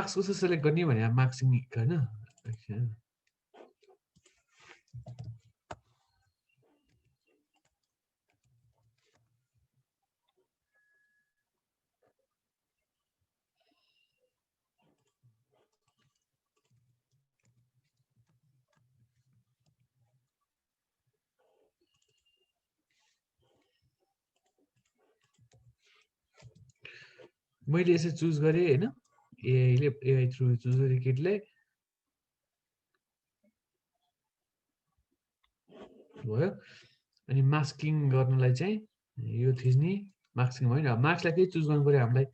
Marks कसरी select गर्ने भने मार्क्सिङ हैन मैले यसै चुज गरे हैन एआई थ्रु चुज गरे केटीलाई भयो अनि मास्किङ गर्नलाई चाहिँ यो थिच्ने मार्क्सिङ होइन मार्क्सलाई फेरि चुज गर्नु पर्यो हामीलाई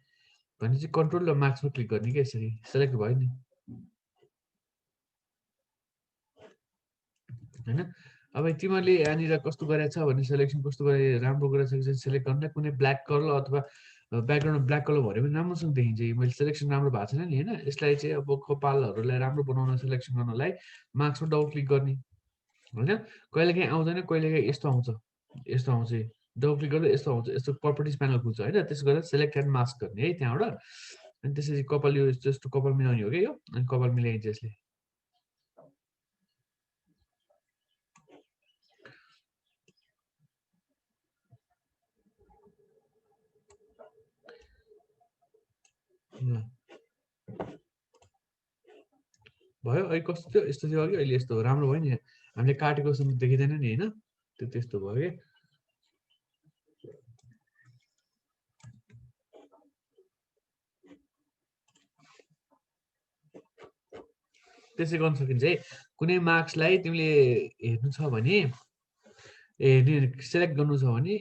भने चाहिँ कन्ट्रोल र मार्क्समा क्लिक गर्ने के यसरी सेलेक्ट भयो नि हैन अब तिमीले यहाँनिर कस्तो गरेछ भने सेलेक्सन कस्तो गरे राम्रो गरेछ कि सेलेक्ट गर्न कुनै ब्ल्याक कलर अथवा ब्याकग्राउन्ड ब्ल्याक कलर भरे पनि राम्रोसँग देखिन्छ मैले सेलेक्सन राम्रो भएको छैन नि हैन यसलाई चाहिँ अब कपालहरूलाई राम्रो बनाउन सेलेक्सन गर्नलाई मार्क्समा डबल क्लिक गर्ने हैन कहिलेकाहीँ आउँदैन कहिलेकाहीँ यस्तो आउँछ डबल क्लिक गर्दा यस्तो आउँछ यस्तो प्रपर्टिज प्यानल खुल्छ हैन त्यसो गरेर सेलेक्ट एन्ड मास्क गर्ने है त्यहाँबाट अनि त्यसपछि कपाल यो जस्तो कपाल मिलाउने हो के यो अनि कपाल मिलाइन्छ यसले भयो अहिले कस्तो थियो यस्तो थियो अघि अहिले यस्तो राम्रो भयो नि हामीले काटेको जस्तो देखिँदैन नि हैन त्यो त्यस्तो भयो के त्यसै गर्न सकिन्छ है कुनै मार्क्सलाई तिमीले हेर्नु छ भने सेलेक्ट गर्नु छ भने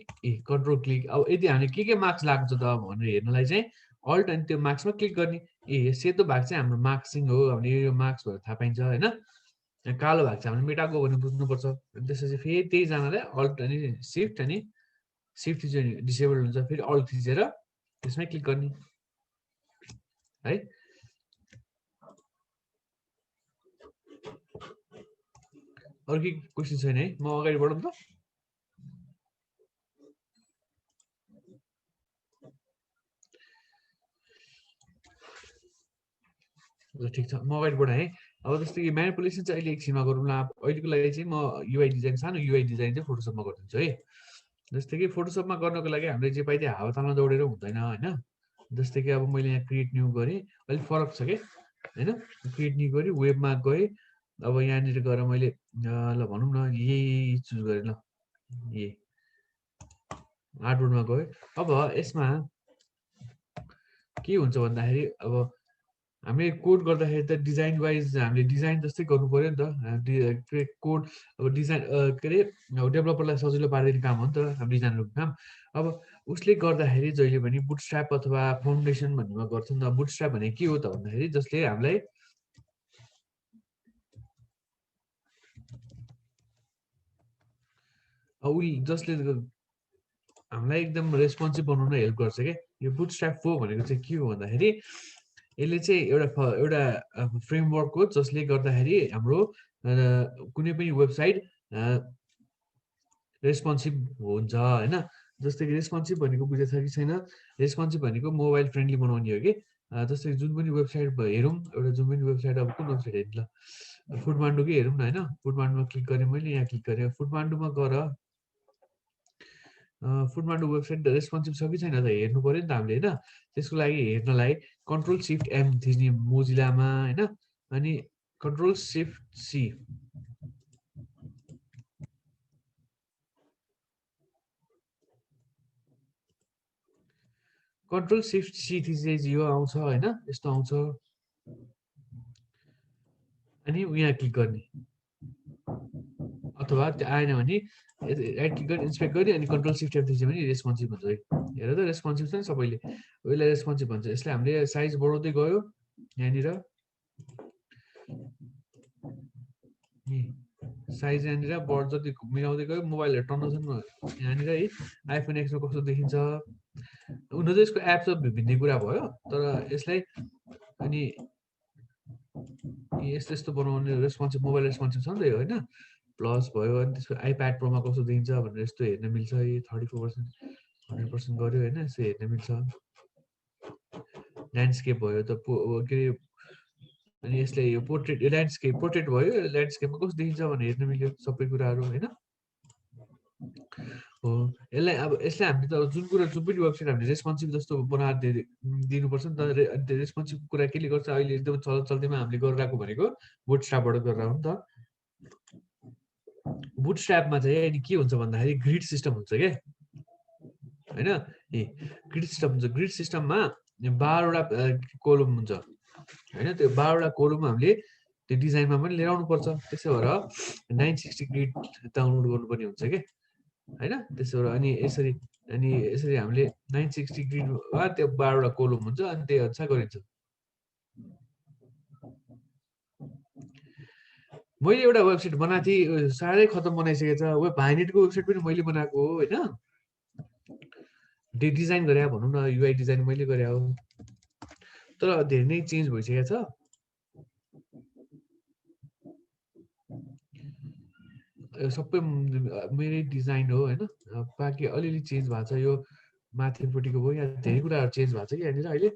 कन्ट्रोल क्लिक अब यदि हामीले के मार्क्स लाग्छ त भनेर हेर्नलाई चाहिँ अल्ट अनि त्यो मार्क्समा क्लिक गर्ने सेतो भाग चाहिँ हाम्रो मार्क्सिङ हो हामीले यो मार्क्स भनेर थाहा पाइन्छ हैन कालो भाग चाहिँ हामीले मेटाएको भनेर बुझ्नुपर्छ अनि त्यसपछि फेरि त्यहीजनालाई अल्ट अनि सिफ्ट चाहिँ डिसेबल हुन्छ फेरि अल्ट थिचेर त्यसमै क्लिक गर्ने है अरू के क्वेसन छैन है म अगाडि बढौँ त ठिक छ म अगाडि बढाएँ है अब जस्तै कि म्यानिपुलेसन चाहिँ अहिले एकछिनमा गरौँला अहिलेको लागि चाहिँ म युआई डिजाइन सानो युआई डिजाइन चाहिँ फोटोसपमा गरिदिन्छु है जस्तै कि फोटोसपमा गर्नको लागि हामीले जे पाइदियो हावातालमा दौडेर हुँदैन होइन जस्तै कि अब मैले यहाँ क्रिएट न्यू गरेँ अलिक फरक छ कि होइन क्रिएट न्यू गरेँ वेबमा गएँ अब यहाँनिर गएर मैले ल भनौँ न यही चुज गरेँ ल यही आर्टबोर्डमा गएँ अब यसमा के हुन्छ भन्दाखेरि अब हामीले कोड गर्दाखेरि त डिजाइन वाइज हामीले डिजाइन जस्तै गर्नु पर्यो नि त कोड अब डिजाइन के अरे डेभलपरलाई सजिलो पारिदिने काम हो नि त अब डिजाइनरको काम अब उसले गर्दाखेरि जहिले पनि बुटस्ट्र्याप अथवा फाउन्डेसन भन्नेमा गर्छ नि त बुटस्ट्र्याप भने के हो त भन्दाखेरि जसले हामीलाई जसले हामीलाई एकदम रेस्पोन्सिभ बनाउन हेल्प गर्छ क्या यो बुटस्ट्र्याप हो भनेको चाहिँ के हो भन्दाखेरि यसले चाहिँ एउटा फ्रेमवर्क हो जसले गर्दाखेरि हाम्रो कुनै पनि वेबसाइट रेस्पोन्सिभ हुन्छ होइन जस्तै कि रेस्पोन्सिभ भनेको बुझेको छ कि छैन रेस्पोन्सिभ भनेको मोबाइल फ्रेन्डली बनाउने हो कि जस्तै जुन पनि वेबसाइट हेरौँ एउटा जुन पनि वेबसाइट अब कुन वेबसाइट हेर्नु ल फुडमान्डुकै हेरौँ न होइन फुडमान्डुमा क्लिक गरेँ मैले यहाँ क्लिक गरेँ फुडमान्डुमा गएर फुडमान्डु वेबसाइट रेस्पोन्सिभ छ कि छैन त हेर्नु पऱ्यो नि त हामीले होइन त्यसको लागि हेर्नलाई कन्ट्रोल सिफ्ट एम थिच्ने मोजिलामा होइन अनि control shift C control shift C थिचेपछि यो आउँछ होइन यस्तो आउँछ अनि यहाँ क्लिक गर्ने अथवा त्यो आएन भने राइट क्लिक गरेर इन्सपेक्ट गऱ्यो अनि कन्ट्रोल सिफ्ट एफ थिच्यो भने रेस्पोन्सिभ हुन्छ है हेर त रेस्पोन्सिभ छ नि सबैले यसलाई रेस्पोन्सिभ भन्छ यसलाई हामीले साइज बढाउँदै गयो यहाँनिर साइज यहाँनिर जति मिलाउँदै गयो मोबाइलहरू टन्नसम्म यहाँनिर है आइफोन एक्समा कस्तो देखिन्छ हुन चाहिँ यसको एप त भिन्नै कुरा भयो तर यसलाई अनि यस्तो यस्तो बनाउने रेस्पोन्सिभ मोबाइल रेस्पोन्सिभ छ नि त यो होइन प्लस भयो अनि त्यसको आइप्याड प्रोमा कस्तो देखिन्छ भनेर यस्तो हेर्न मिल्छ यो 34% 100% गऱ्यो होइन यस्तो हेर्न मिल्छ ल्यान्डस्केप भयो त के अरे अनि यसले यो पोर्ट्रेट पोर्ट्रेट भयो ल्यान्डस्केपमा कस्तो देखिन्छ भनेर हेर्न मिल्यो सबै कुराहरू होइन हो यसलाई अब यसलाई हामीले त जुन कुरा जुन पनि वेबसाइट हामीले रेस्पोन्सिभ जस्तो बनाएर दिनुपर्छ नि त रेस्पोन्सिभ कुरा केले गर्छ अहिले एकदम चल्तीमा हामीले गरिरहेको भनेको बुटस्ट्र्यापबाट गरेर हो नि त बुटस्ट्र्यापमा चाहिँ अनि के हुन्छ भन्दाखेरि ग्रिड सिस्टम हुन्छ क्या होइन ए ग्रिड सिस्टम हुन्छ ग्रिड सिस्टममा 12वटा कोलम हुन्छ होइन त्यो 12वटा कोलम हामीले त्यो डिजाइनमा पनि लिएर आउनुपर्छ त्यसो भएर 960 ग्रिड डाउनलोड गर्नुपर्ने हुन्छ क्या होइन त्यसो भएर अनि यसरी हामीले 960 ग्रिडमा त्यो 12वटा कोलम हुन्छ अनि त्यही अनुसार गरिन्छ मैले एउटा वेबसाइट बनाएको थिएँ साह्रै खतम बनाइसकेको छ वेब भाइनेटको वेबसाइट पनि मैले बनाएको हो होइन डिजाइन गरे भनौँ न युआई डिजाइन मैले गरे हो तर धेरै नै चेन्ज भइसकेको छ सबै मेरै डिजाइन हो होइन बाँकी अलिअलि चेन्ज भएको छ यो माथिपट्टिको भयो यहाँ धेरै कुराहरू चेन्ज भएको छ कि यहाँनिर अहिले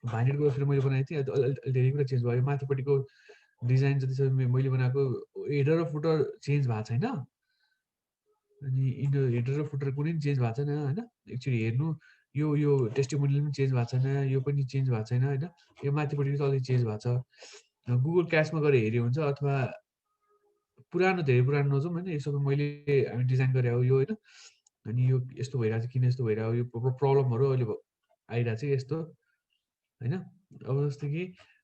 भाइनेटको वेबसाइट मैले बनाएको थिएँ धेरै कुरा चेन्ज भयो माथिपट्टिको डिजाइन जति छ मैले बनाएको हेडर र फुटर चेन्ज भएको छैन अनि यिनीहरू हेडर र फुटर कुनै पनि चेन्ज भएको छैन होइन एक्चुअली हेर्नु यो टेस्टिमोनियल पनि चेन्ज भएको छैन यो पनि चेन्ज भएको छैन होइन यो माथिपट्टि चाहिँ अलिक चेन्ज भएको छ गुगल क्यासमा गएर हेऱ्यो हुन्छ अथवा पुरानो धेरै पुरानो नजाउँ होइन यो सबै मैले हामी डिजाइन गरे हो यो होइन अनि यो यस्तो भइरहेको छ किन यस्तो भइरहेको यो प्रब्लमहरू अहिले आइरहेको छ यस्तो होइन अब जस्तो कि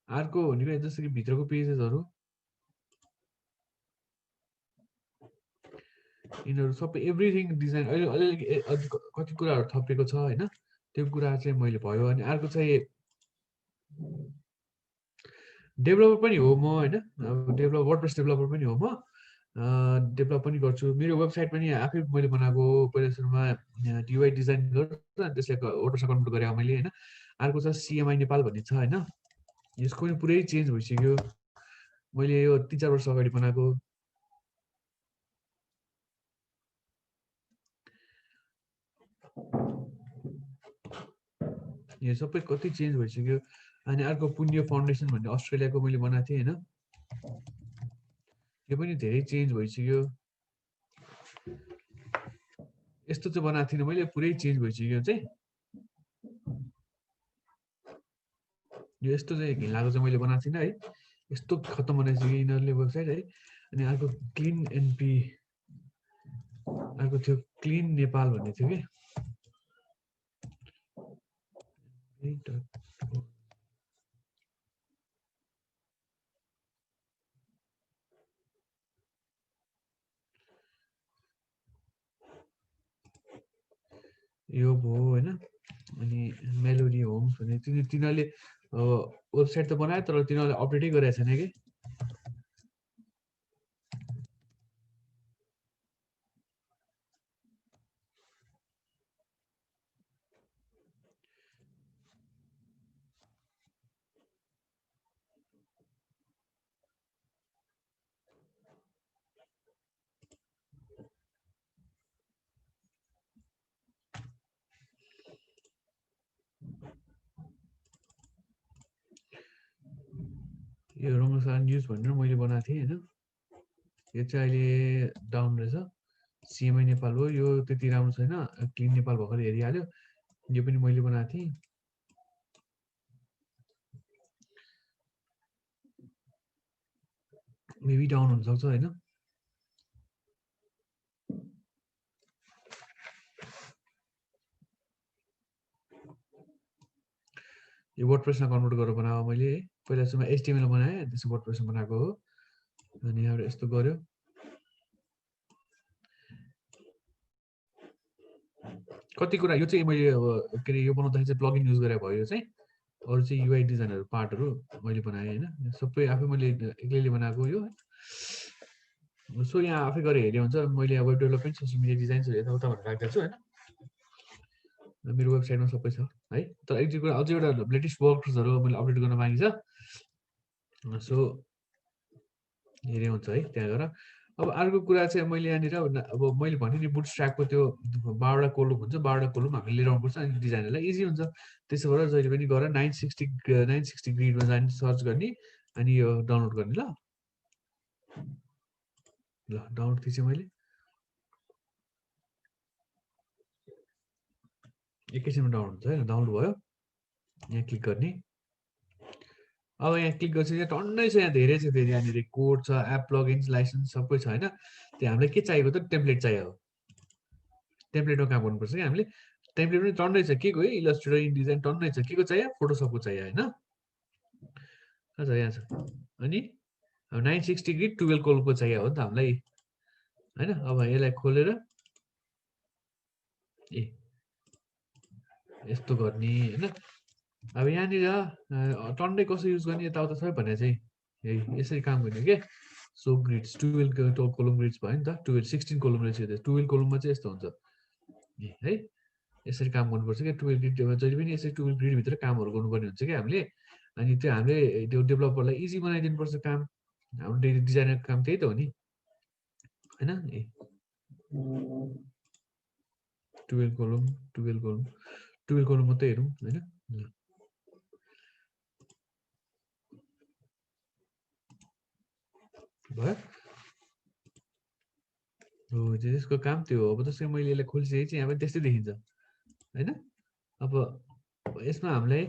अर्को भनेको जस्तो कि भित्रको पेजेसहरू यिनीहरू सबै एभ्रिथिङ डिजाइन अहिले अलिअलि कति कुराहरू थपिएको छ होइन त्यो कुरा चाहिँ मैले भयो अनि अर्को चाहिँ डेभलपर पनि हो म होइन वर्डप्रेस डेभलपर पनि हो म डेभलप पनि गर्छु मेरो वेबसाइट पनि आफै मैले बनाएको पहिला सुरुमा युआई डिजाइन गरेर त्यसलाई वर्डप्रेसमा कन्भर्ट गरेँ मैले होइन अर्को छ सिएमआई नेपाल भन्ने छ होइन यसको पनि पुरै चेन्ज भइसक्यो मैले यो 3-4 वर्ष अगाडि बनाएको यो सबै कति चेन्ज भइसक्यो अनि अर्को पुण्य फाउन्डेसन भन्ने अस्ट्रेलियाको मैले बनाएको थिएँ होइन यो पनि धेरै चेन्ज भइसक्यो यस्तो चाहिँ बनाएको थिइनँ मैले पुरै चेन्ज भइसक्यो चाहिँ यो यस्तो चाहिँ घिनलाग्दो चाहिँ मैले बनाएको थिइनँ है यस्तो खतम बनाइसक्यो यिनीहरूले वेबसाइट है अनि अर्को क्लिन एनपी अर्को थियो क्लिन नेपाल भन्ने थियो कि यो भयो होइन अनि मेलोडी होम्स भन्ने तिनीहरूले वेबसाइट त बनायो तर तिनीहरूले अपडेटै गरेको छैन कि यो रङ्गशाला न्युज भनेर मैले बनाएको थिएँ होइन यो चाहिँ अहिले डाउन रहेछ सिएमआई नेपाल हो यो त्यति राम्रो छैन क्लिन नेपाल भर्खर हेरिहाल्यो यो पनि मैले बनाएको थिएँ मेबी डाउन हुनसक्छ होइन यो वर्डप्रेसमा कन्भर्ट गरेर बनाएको मैले पहिला सुरुमा एचटिएमएल बनाएँ त्यसपछि वर्डप्रेसमा बनाएको हो अनि अब यस्तो गर्यो कति कुरा यो चाहिँ मैले अब के अरे यो बनाउँदाखेरि चाहिँ प्लगइन युज गरेर भयो यो चाहिँ अरू चाहिँ युआई डिजाइनहरू पार्टहरू मैले बनाएँ होइन सबै आफै मैले एक्लैले बनाएको यो सो यहाँ आफै गरेर हेऱ्यो हुन्छ मैले वेब डेभलपमेन्ट सोसियल मिडिया डिजाइन्सहरू यताउता भनेर राखेको छु होइन मेरो वेबसाइटमा सबै छ है तर एक कुरा अझै एउटा लेटेस्ट वर्कर्सहरू मैले अपडेट गर्न बाँकी छ सो हेरे हुन्छ है त्यहाँ गएर अब अर्को कुरा चाहिँ मैले यहाँनिर अब मैले भने नि बुटस्ट्र्यापको त्यो 12वटा कोलम हुन्छ, 12वटा कोलम हामीले लिएर आउनुपर्छ अनि डिजाइनरलाई इजी हुन्छ। त्यसो भएर जहिले पनि गएर 960 ग्रिडमा जाने, सर्च गर्ने अनि यो डाउनलोड गर्ने। ल डाउनलोड थिचेँ मैले, एकैछिनमा डाउनलोड हुन्छ होइन, डाउनलोड भयो। यहाँ क्लिक गर्ने। अब यहाँ क्लिक गर्छ, यहाँ टन्नै छ, यहाँ धेरै छ, फेरि यहाँनिर कोड छ, एप प्लगइन्स, लाइसेन्स सबै छ होइन। त्यो हामीलाई के चाहिएको त टेम्प्लेट चाहियो, टेम्प्लेटमा काम गर्नुपर्छ कि हामीले। टेम्प्लेट पनि टन्नै छ, के को इलस्ट्रेटर, इनडिजाइन टन्नै छ, के को चाहियो फोटोसपको चाहियो होइन। यहाँ छ अनि अब 960 ग्रिड 12 कोलमको चाहियो हो नि त हामीलाई होइन। अब यसलाई खोलेर यस्तो गर्ने होइन। अब यहाँनिर टन्नै कसो युज गर्ने यताउता सबै भने चाहिँ यसरी काम गर्ने के। सो ग्रिड्स 12 कोलम ग्रिड्स भयो नि त, 16 कोलम रहेछ, 12 कोलममा चाहिँ यस्तो हुन्छ है। यसरी काम गर्नुपर्छ क्या 12 ग्रिड, जहिले पनि यसरी 12 ग्रिडभित्र कामहरू गर्नुपर्ने हुन्छ क्या हामीले। अनि त्यो हामीले त्यो डेभलपरलाई इजी बनाइदिनुपर्छ काम। हाम्रो डेली डिजाइनरको काम त्यही त हो नि होइन। 12 कोलम 12 कोलम 12 कोलम मात्रै हेरौँ होइन। भयो हो, त्यसको काम त्यो हो। अब जस्तै मैले यसलाई खोलिसकेँ चाहिँ यहाँ पनि त्यस्तै देखिन्छ होइन। अब यसमा हामीलाई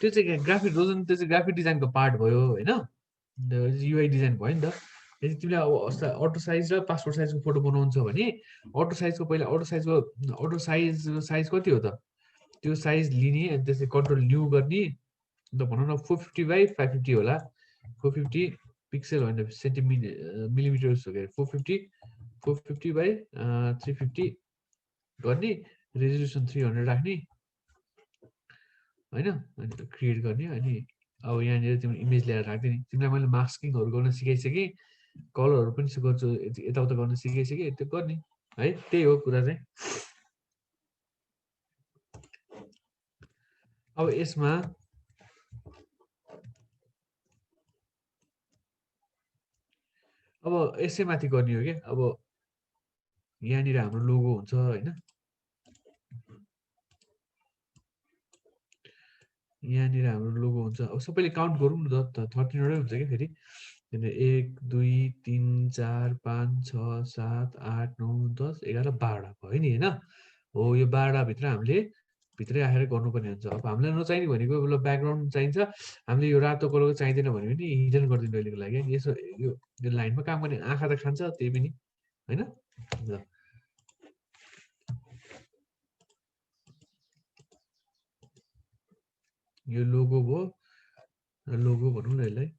त्यो चाहिँ ग्राफिक रोजन, त्यो चाहिँ ग्राफिक डिजाइनको पार्ट भयो होइन, युआई डिजाइन भयो नि त। यदि तिमीलाई अब अटो साइज र पासपोर्ट साइजको फोटो बनाउनु छ भने अटो साइजको पहिला अटो साइज कति हो त त्यो साइज लिने, अनि त्यसै कन्ट्रोल न्यू गर्ने। अन्त भनौँ न 450 बाई 550 होला, 450 पिक्सेल होइन मिलिमिटर्स हो क्या, 450 बाई 350 गर्ने, रेजोल्युसन 300 राख्ने होइन। अनि क्रिएट गर्ने। अनि अब यहाँनिर तिम्रो इमेज ल्याएर राख्दैन। तिमीलाई मैले मास्किङहरू गर्न सिकाइसकेँ, कलरहरू पनि गर्छु, यताउता गर्न सिकाइसकेँ, त्यो गर्ने है। त्यही हो कुरा चाहिँ। अब यसमा अब यसै माथि गर्ने हो क्या। अब यहाँनिर हाम्रो लोगो हुन्छ होइन, यहाँनिर हाम्रो लोगो हुन्छ। अब सबैले काउन्ट गरौँ न त, 13वटै हुन्छ क्या फेरि। 1 2 3 4 5 6 7 8 9 10 11 12 भयो नि होइन। हो, यो 12 भित्र हामीले भित्रै राखेर गर्नुपर्ने हुन्छ। अब हामीलाई नचाहिने भनेको मतलब ब्याकग्राउन्ड चाहिन्छ, हामीले यो रातो कलरको चाहिँदैन भने पनि हिडन गरिदिनु अहिलेको लागि। यसो यो लाइनमा काम गर्ने आँखा त खान्छ त्यही पनि होइन। ल यो लोगो भयो, लोगो भनौँ न यसलाई।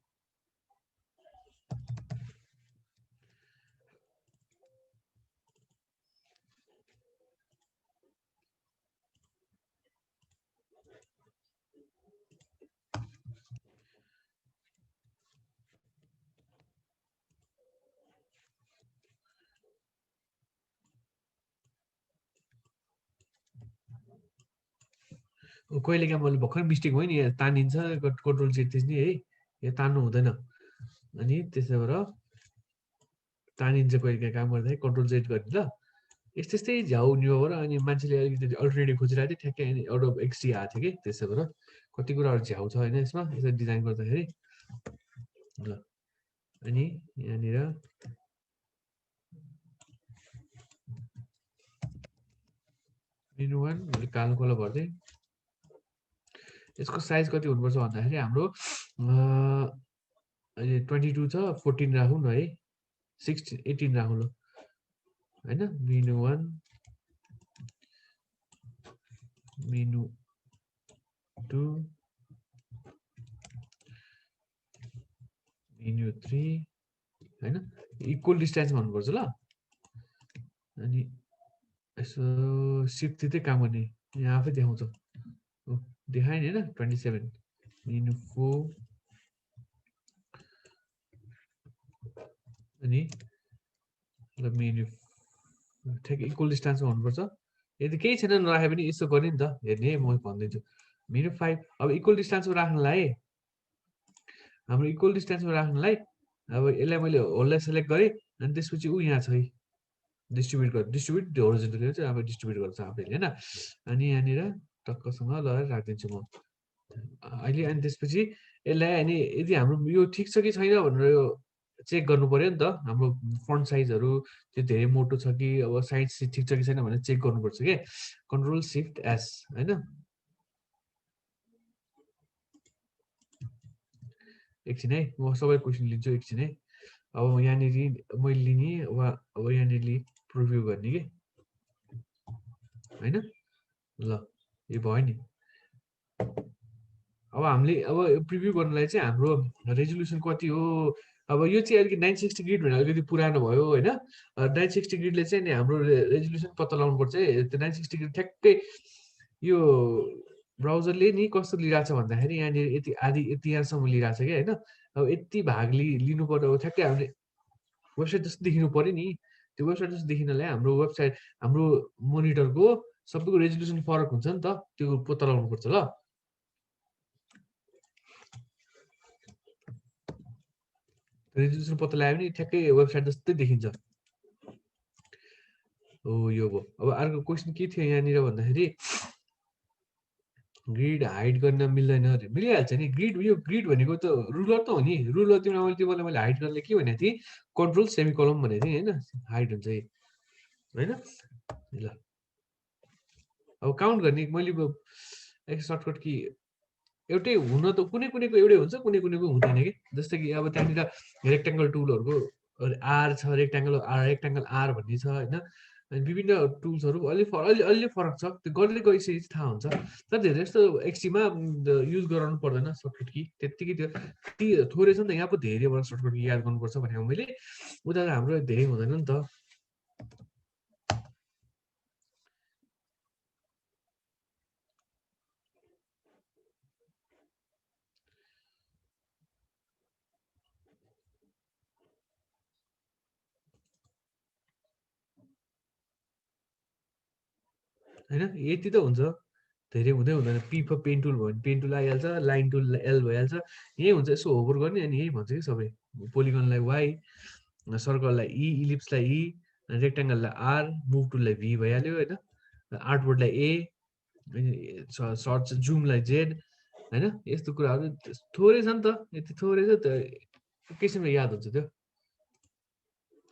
कहिलेकाहीँ मैले भर्खर मिस्टेक भयो नि, तानिन्छ कन्ट्रोल जेड थिच्ने है, यो तान्नु हुँदैन। अनि त्यसो भएर तानिन्छ कहिलेकाहीँ काम गर्दाखेरि, कन्ट्रोल जेड गर्ने ल। यस्तै झ्याउ न्युबाट अनि मान्छेले अलिकति अल्टरनेटिभ खोजिरहेको थियो, ठ्याक्कै अनि आउट अफ एक्सटी आएको थियो कि। त्यसो भएर कति कुराहरू झ्याउ छ होइन यसमा, यसरी डिजाइन गर्दाखेरि। ल अनि यहाँनिर मेनु 1 कालो कलर भर्दै। यसको साइज कति हुनुपर्छ भन्दाखेरि हाम्रो अहिले 22 छ, 14 राखौँ न है, 16 18 राखौँ ल होइन। मेनु 1 मेनु 2 मेनु 3 होइन, इक्वल डिस्टेन्समा हुनुपर्छ ल। अनि यसो सिफ्ट थिच्दै काम गर्ने, यहाँ आफै देखाउँछ, देखाएँ नि होइन। 27 मेनु 4 अनि ल मेनु ठ्याक्कै इक्वल डिस्टेन्समा हुनुपर्छ। यदि केही छैन नराखे पनि यसो गर्ने नि त, हेर्ने म भनिदिन्छु। -5 अब इक्वल डिस्टेन्समा राख्नलाई हाम्रो इक्वल डिस्टेन्समा राख्नलाई अब यसलाई मैले होललाई सेलेक्ट गरेँ अनि त्यसपछि ऊ यहाँ छ है डिस्ट्रिब्युट होरिजोन्टली चाहिँ अब डिस्ट्रिब्युट गर्छ आफैले हैन अनि यहाँनिर टक्कसँग लगाएर राखिदिन्छु म अहिले अनि त्यसपछि यसलाई अनि यदि हाम्रो यो ठिक छ कि छैन भनेर यो चेक गर्नु पर्यो नि त हाम्रो फन्ट साइजहरू त्यो धेरै मोटो छ कि अब साइज ठिक छ कि छैन भनेर चेक गर्नुपर्छ के कन्ट्रोल सिफ्ट एस हैन एकछिन है म सबै क्वेसन लिन्छु एकछिन है अब यहाँनिर मैले लिने वा अब यहाँनिर प्रिभ्यू गर्ने के हैन ल यो भयो नि अब हामीले अब प्रिभ्यू गर्नलाई चाहिँ हाम्रो रेजोल्युसन कति हो अब यो चाहिँ अलिकति 960 ग्रिड भनेर अलिकति पुरानो भयो होइन 960 ग्रिडले चाहिँ नि हाम्रो रेजोल्युसन पत्ता लगाउनु पर्छ है त्यो 960 ग्रिड ठ्याक्कै यो ब्राउजरले नि कस्तो लिइरहेछ भन्दाखेरि यहाँनिर यति आदि यति यहाँसम्म लिइरहेछ कि होइन अब यति भाग लिनु पर्यो ठ्याक्कै हामीले वेबसाइट जस्तो देखिनु पर्यो नि त्यो वेबसाइट जस्तो देखिनलाई हाम्रो वेबसाइट हाम्रो मोनिटरको सबैको रेजोल्युसन फरक हुन्छ नि त त्यो पत्ता लगाउनु पर्छ ल रेजोल्युसन पत्ता लगायो भने ठ्याक्कै वेबसाइट जस्तै देखिन्छ हो यो भयो अब अर्को क्वेसन के थियो यहाँनिर भन्दाखेरि ग्रिड हाइड गर्न मिल्दैन अरे मिलिहाल्छ नि ग्रिड यो ग्रिड भनेको त रुलर त हो नि रुलर तिमीलाई मैले हाइड गर्नलाई के भनेको थिएँ कन्ट्रोल सेमिकोलम भनेको थिएँ होइन हाइड हुन्छ होइन ल अब काउन्ट गर्ने मैले एक सर्टकट कि एउटै हुन त कुनैको एउटै हुन्छ कुनैको हुँदैन कि जस्तै कि अब त्यहाँनिर रेक्टेङ्गल टुलहरूको आर छ रेक्टेङ्गल आर भन्ने छ होइन अनि विभिन्न टुल्सहरू अलि फरक छ त्यो गर्दै गएपछि थाहा हुन्छ तर धेरै जस्तो एक्सीमा युज गराउनु पर्दैन सर्टकट कि त्यत्तिकै त्यो थोरै छ नि त यहाँ पो धेरैबाट सर्टकट कि याद गर्नुपर्छ भनेको मैले उता हाम्रो धेरै हुँदैन नि त होइन यति त हुन्छ धेरै हुँदैन पी फर पेन टुल भयो भने पेन टुल आइहाल्छ लाइन टुल एल भइहाल्छ यही हुन्छ यसो होभर गर्ने अनि यही भन्छ कि सबै पोलिगनलाई वाइ सर्कललाई ई इलिप्सलाई ई रेक्टेङ्गललाई आर मुभ टुललाई भी भइहाल्यो होइन आर्टबोर्डलाई ए सर्च जुमलाई जेड होइन यस्तो कुराहरू थोरै छ नि त यति थोरै छ त एकैछिनमा याद हुन्छ त्यो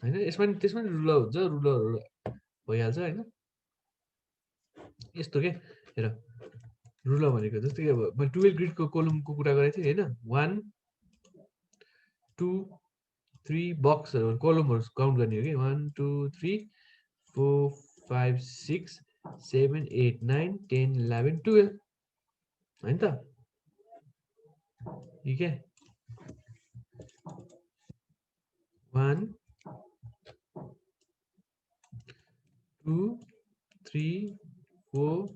होइन त्यसमा नि रुलर हुन्छ रुलर भइहाल्छ होइन यस्तो के हेर रुलर भनेको जस्तै कि अब मैले 12 ग्रिडको कोलमको कुरा गरेको थिएँ होइन 1 2 3 बक्सहरू कोलमहरू काउन्ट गर्ने हो कि 1 2 3 4 5 6 7 8 9 10 11 12 होइन त यी के 1 2 3 4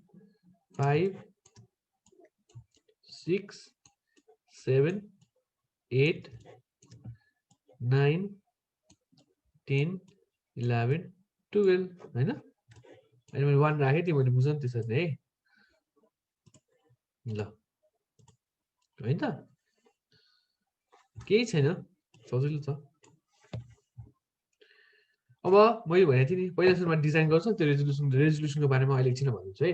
5 6 7 8 9 10 11 12 होइन अनि मैले 1 राखेँ थिएँ मैले बुझ्न त्यसरी है ल होइन त केही छैन सजिलो छ अब मैले भनेको थिएँ नि पहिला सुरुमा डिजाइन गर्छ त्यो रेजोल्युसनको बारेमा अहिले एकछिन भन्छु है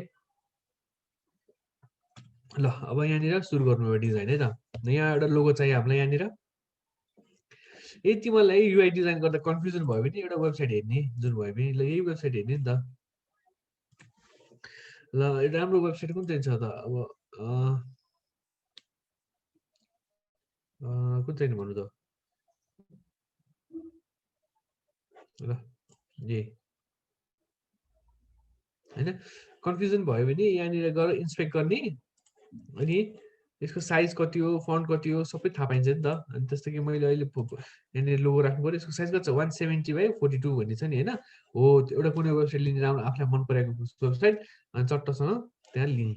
ल अब यहाँनिर सुरु गर्नुभयो डिजाइन है त यहाँ एउटा लोगो चाहियो हामीलाई यहाँनिर यदि मलाई युआई डिजाइन गर्दा कन्फ्युजन भयो भने एउटा वेबसाइट हेर्ने जुन भयो भने ल यही वेबसाइट हेर्ने नि त ल राम्रो वेबसाइट कुन चाहिँ छ त अब कुन चाहिँ भन्नु त ल ए होइन कन्फ्युजन भयो भने यहाँनिर गएर इन्सपेक्ट गर्ने अनि यसको साइज कति हो फन्ट कति हो सबै थाहा पाइन्छ नि त अनि जस्तो कि मैले अहिले यहाँनिर लोगो राख्नु पऱ्यो यसको साइज कति छ 170/42 भन्ने छ नि होइन हो एउटा कुनै वेबसाइट लिने राम्रो आफूलाई मन परेको वेबसाइट अनि चट्टसँग त्यहाँ लिने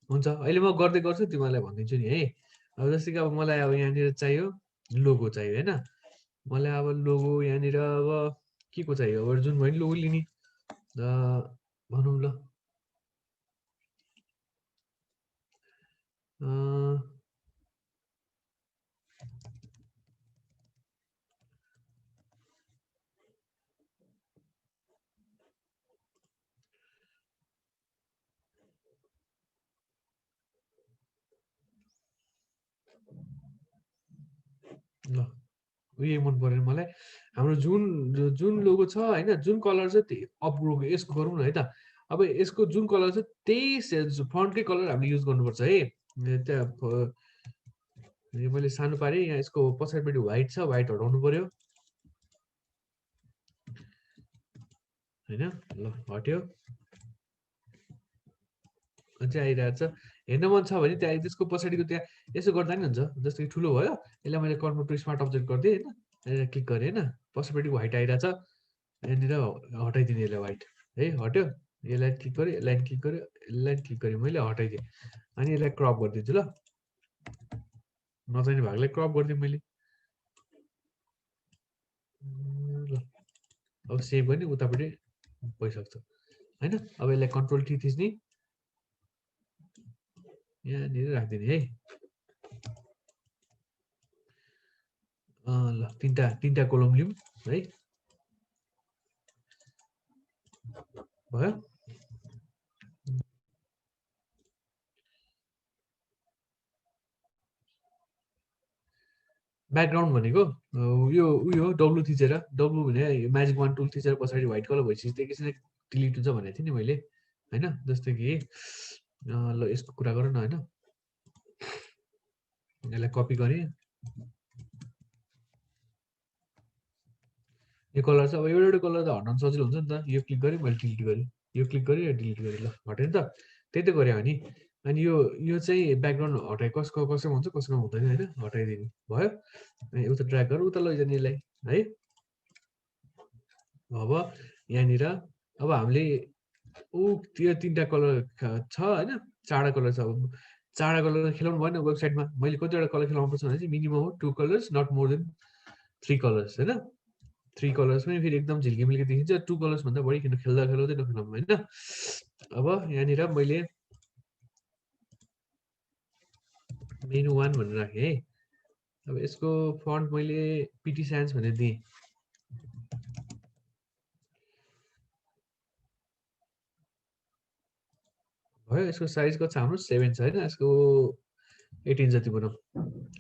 हुन्छ अहिले म गर्दै गर्छु तिमीलाई भनिदिन्छु नि है अब जस्तै कि अब मलाई अब यहाँनिर चाहियो लोगो चाहियो होइन मलाई अब लोगो यहाँनिर अब के को चाहियो अब जुन भयो नि ल लिने भनौँ ल ल उयो मन परेन मलाई हाम्रो जुन जुन लोगो छ होइन जुन कलर छ त्यही अपग्रो यसको गरौँ न है त अब यसको जुन कलर छ त्यही फन्टकै कलर हामीले युज गर्नुपर्छ है त्यहाँ मैले सानो पारेँ यहाँ यसको पछाडिपट्टि व्हाइट छ व्हाइट हटाउनु पर्यो होइन ल हट्यो अझै आइरहेको छ हेर्न मन छ भने त्यहाँ त्यसको पछाडिको त्यहाँ यसो गर्दा नि हुन्छ जस्तो कि ठुलो भयो यसलाई मैले कन्भर्ट टु स्मार्ट अब्जेक्ट गरिदिएँ होइन यहाँनिर क्लिक गरेँ होइन पछाडिपट्टि व्हाइट आइरहेछ यहाँनिर हटाइदिने यसलाई व्हाइट है हट्यो यसलाई क्लिक गरेँ यसलाई क्लिक गरेँ यसलाई क्लिक गरेँ मैले हटाइदिएँ अनि यसलाई क्रप गरिदिन्छु ल नचाहिने भागलाई क्रप गरिदिएँ मैले ल अब सेभ गर्ने उतापट्टि भइसक्छ होइन अब यसलाई कन्ट्रोल टी थिच्ने यहाँनिर राखिदिने है ल तिनवटा कोलम लिउँ है भयो ब्याकग्राउन्ड भनेको यो उयो डब्लु थिचेर डब्लु भने म्याजिक वान टुल थिचेर पछाडि व्हाइट कलर भइसकेपछि त्यो एकैछिन डिलिट हुन्छ भनेको थिएँ नि मैले होइन जस्तो कि ल यसको कुरा गर न होइन यसलाई कपी गरेँ यो कलर चाहिँ अब एउटा एउटा कलर त हटाउन सजिलो हुन्छ नि त यो क्लिक गरेँ मैले डिलिट गरेँ यो क्लिक गरेँ डिलिट गरेँ ल हटेँ नि त त्यही त गरे नि अनि यो चाहिँ ब्याकग्राउन्ड हटाए कसकोमा हुन्छ कसकोमा हुँदैन होइन हटाइदिने भयो अनि उता ड्र्याग गरेर उता लैजाने यसलाई है अब यहाँनिर अब हामीले त्यो तिनवटा कलर छ होइन चारवटा कलर छ अब चारवटा कलर खेलाउनु भएन वेबसाइटमा मैले कतिवटा कलर खेलाउनु पर्छ भने चाहिँ मिनिमम हो 2 colours not more than 3 colours होइन 3 कलर्स पनि फेरि एकदम झिल्किमिल्की देखिन्छ 2 कलर्स भन्दा बढी किन खेल्दा खेलाउँदै नखेलाउँ होइन अब यहाँनिर मैले मेनु 1 भनेर राखेँ है अब यसको फन्ट मैले पिटी साइन्स भनेर दिएँ भयो यसको साइज कति छ हाम्रो 7 छ होइन यसको 18 जति बनाऊँ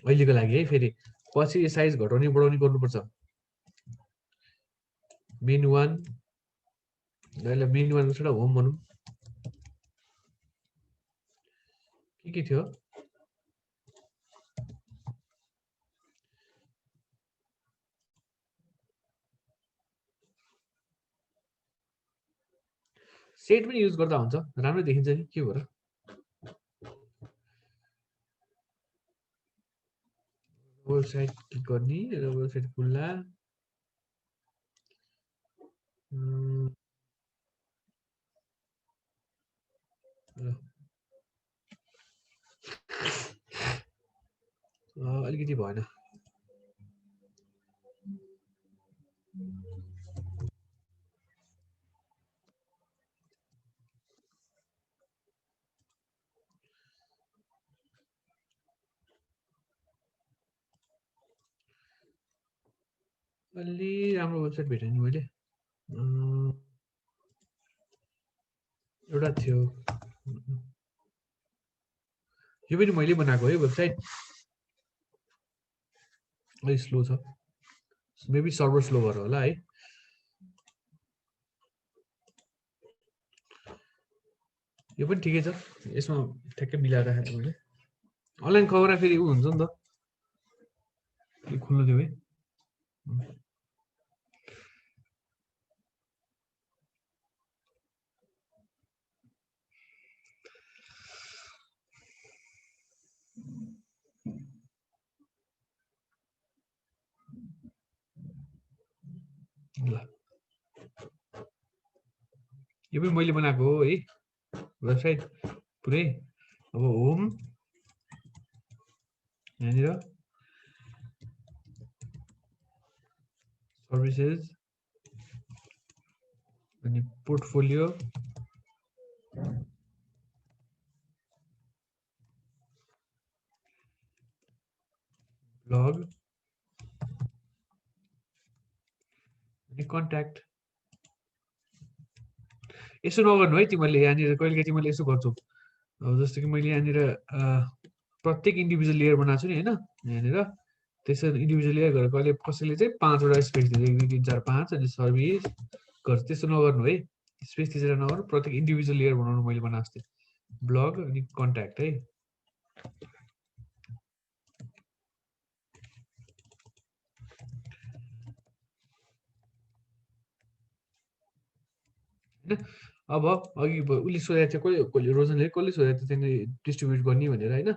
अहिलेको लागि है फेरि पछि साइज घटाउने बढाउने गर्नुपर्छ मेनु 1 यसलाई मेनु 1 को छोडा होम भनौँ के थियो सेट पनि युज गर्दा हुन्छ राम्रो देखिन्छ नि के भएर वेबसाइट क्लिक गर्ने र वेबसाइट खुल्ला अलिकति भएन अलि राम्रो वेबसाइट भेटेँ नि मैले एउटा थियो यो पनि मैले बनाएको है वेबसाइट अलिक स्लो छ मेबी सर्भर स्लो भएर होला है यो पनि ठिकै छ यसमा ठ्याक्कै मिलाएर राखेको मैले अनलाइन खबर फेरि उ हुन्छ नि त यो खुल्नु दियो है ल यो पनि मैले बनाएको हो है वेबसाइट पुरै अब होम यहाँनिर सर्भिसेस अनि पोर्टफोलियो ब्लग अनि कन्ट्याक्ट। यसो नगर्नु है तिमीले, यहाँनिर कहिलेकाहीँ तिमीले यसो गर्छौ। अब जस्तो कि मैले यहाँनिर प्रत्येक इन्डिभिजुअल लेयर बनाएको छु नि होइन, यहाँनिर त्यसरी इन्डिभिजुअल लेयर गरेर कहिले कसैले चाहिँ 5वटा स्पेस दिन्छ, 1 2 3 4 5 अनि सर्भिस गर्छ। त्यस्तो नगर्नु है, स्पेस थिचेर नगर्नु, प्रत्येक इन्डिभिजुअल लेयर बनाउनु मैले बनाएको थिएँ। ब्लग अनि कन्ट्याक्ट है। अब अघि उसले सोधेको थियो, कसले रोजनले कसले सोधेको थियो त्यहाँनिर डिस्ट्रिब्युट गर्ने भनेर होइन।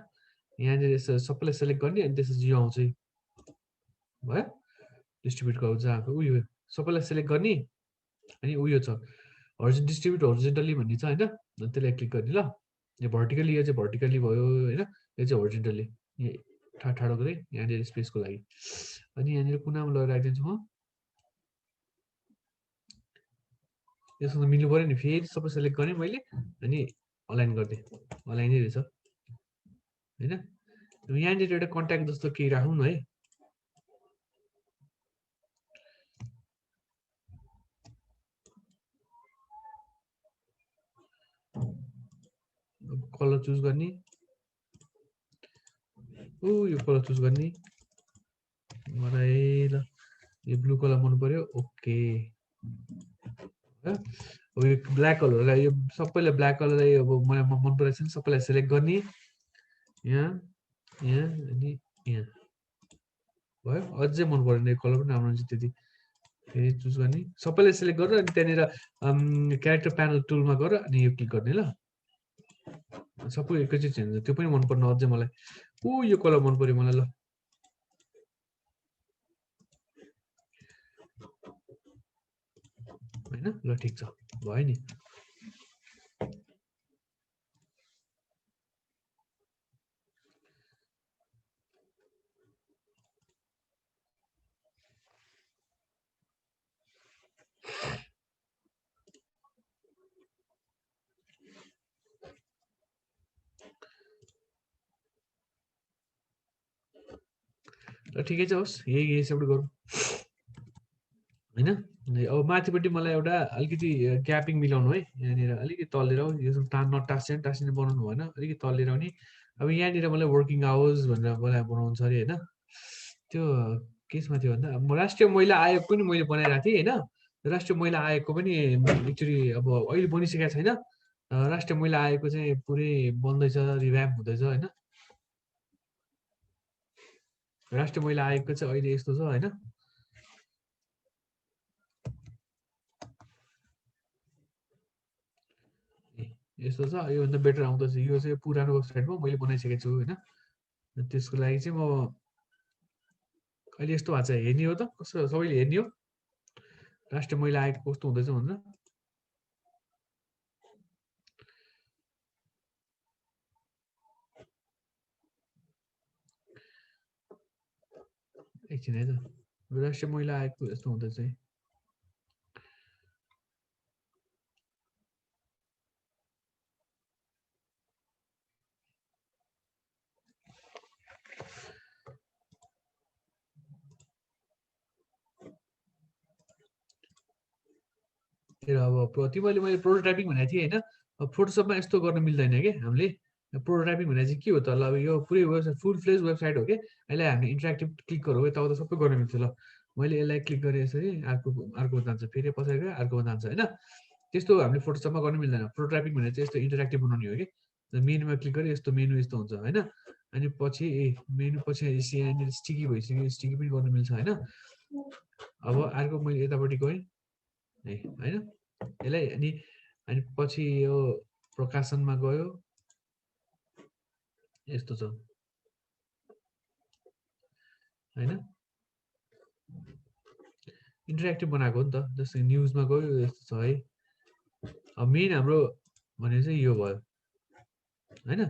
यहाँनिर यसो सबैलाई सेलेक्ट गर्ने अनि त्यसपछि यो आउँछ भयो, डिस्ट्रिब्युटको जहाँ उयो सबैलाई सेलेक्ट गर्ने अनि उयो छ डिस्ट्रिब्युट हरिजेन्टली भन्ने छ होइन, त्यसलाई क्लिक गर्ने ल। यो भर्टिकली, यो चाहिँ भर्टिकली भयो होइन, यो चाहिँ हरिजेन्टली ठाडो गरेँ यहाँनिर स्पेसको लागि। अनि यहाँनिर कुनामा लगेर राखिदिन्छु म। यसो मिल्नु पऱ्यो नि, फेरि सबै सेलेक्ट गरेँ मैले अनि अलाइन गरिदिएँ, अलाइनै रहेछ होइन। यहाँनिर एउटा कन्ट्याक्ट जस्तो केही राखौँ न है। कलर चुज गर्ने, यो कलर चुज गर्ने मलाई, ल यो ब्लू कलर मन पर्यो, ओके। अब यो ब्ल्याक कलरलाई, यो सबैलाई ब्ल्याक कलरलाई अब मलाई मन परेको छ नि, सबैलाई सेलेक्ट गर्ने यहाँ यहाँ अनि यहाँ भयो। अझै मन परेन यो कलर पनि राम्रो हुन्छ त्यति, फेरि चुज गर्ने, सबैलाई सेलेक्ट गरेर अनि त्यहाँनिर क्यारेक्टर प्यानल टुलमा गएर अनि यो क्लिक गर्ने ल। सबै एकैचोटि चेन्ज हुन्छ, त्यो पनि मन पर्न अझै मलाई। यो कलर मन पर्यो मलाई, ल होइन, ल ठिक छ भयो नि। ल ठिकै छ, होस् यही हिसाबले गरौँ होइन। अब माथिपट्टि मलाई एउटा अलिकति ग्यापिङ मिलाउनु है, यहाँनिर अलिकति तलेर यो टाँसिने बनाउनु भएन, अलिकति तलेर आउने। अब यहाँनिर मलाई वर्किङ आवर्स भनेर मलाई बनाउनु छ अरे होइन। त्यो केसमा थियो भन्दा राष्ट्रिय महिला आयोग पनि मैले बनाइरहेको थिएँ होइन। राष्ट्रिय महिला आयोगको पनि एक्चुली अब अहिले बनिसकेको छैन। राष्ट्रिय महिला आयोगको चाहिँ पुरै बन्दैछ, रिभ्याम्प हुँदैछ होइन। राष्ट्रिय महिला आयोगको चाहिँ अहिले यस्तो छ होइन। यस्तो छ, योभन्दा बेटर आउँदैछ। यो चाहिँ पुरानो वेबसाइटमा मैले बनाइसकेको छु होइन। त्यसको लागि चाहिँ म अहिले यस्तो भएको छ, हेर्ने हो त कस्तो सबैले हेर्ने हो राष्ट्रिय महिला आयोग कस्तो हुँदैछ भनेर। एकछिन है त, राष्ट्रिय महिला आयोगको यस्तो हुँदैछ है। अब तिमीले मैले प्रोटोटाइपिङ भनेको थिएँ होइन। फोटोसपमा यस्तो गर्न मिल्दैन कि हामीले। प्रोटोटाइपिङ भने चाहिँ के हो त, ल यो पुरै वेबसाइट फुल फ्लेज वेबसाइट हो कि, अहिले हामी इन्टरेक्टिभ क्लिक गरौँ यताउता सबै गर्न मिल्छ। ल मैले यसलाई क्लिक गरेँ यसरी, अर्को जान्छ, फेरि पछाडि गएर अर्कोमा जान्छ होइन। त्यस्तो हामीले फोटोसपमा गर्न मिल्दैन। प्रोटोटाइपिङ भने चाहिँ यस्तो इन्टरेक्टिभ बनाउने हो कि, मेनुमा क्लिक गरेँ यस्तो मेनु यस्तो हुन्छ होइन। अनि पछि मेनु पछि यहाँनिर स्टिकी भइसक्यो, स्टिकी पनि गर्न मिल्छ होइन। अब अर्को मैले यतापट्टि गएँ है होइन, यसलाई अनि अनि पछि यो प्रकाशनमा गयो, यस्तो छ होइन। इन्टरेक्टिभ बनाएको हो नि त, जस्तै न्युजमा गयो यस्तो छ है। अब मेन हाम्रो भने चाहिँ यो भयो होइन।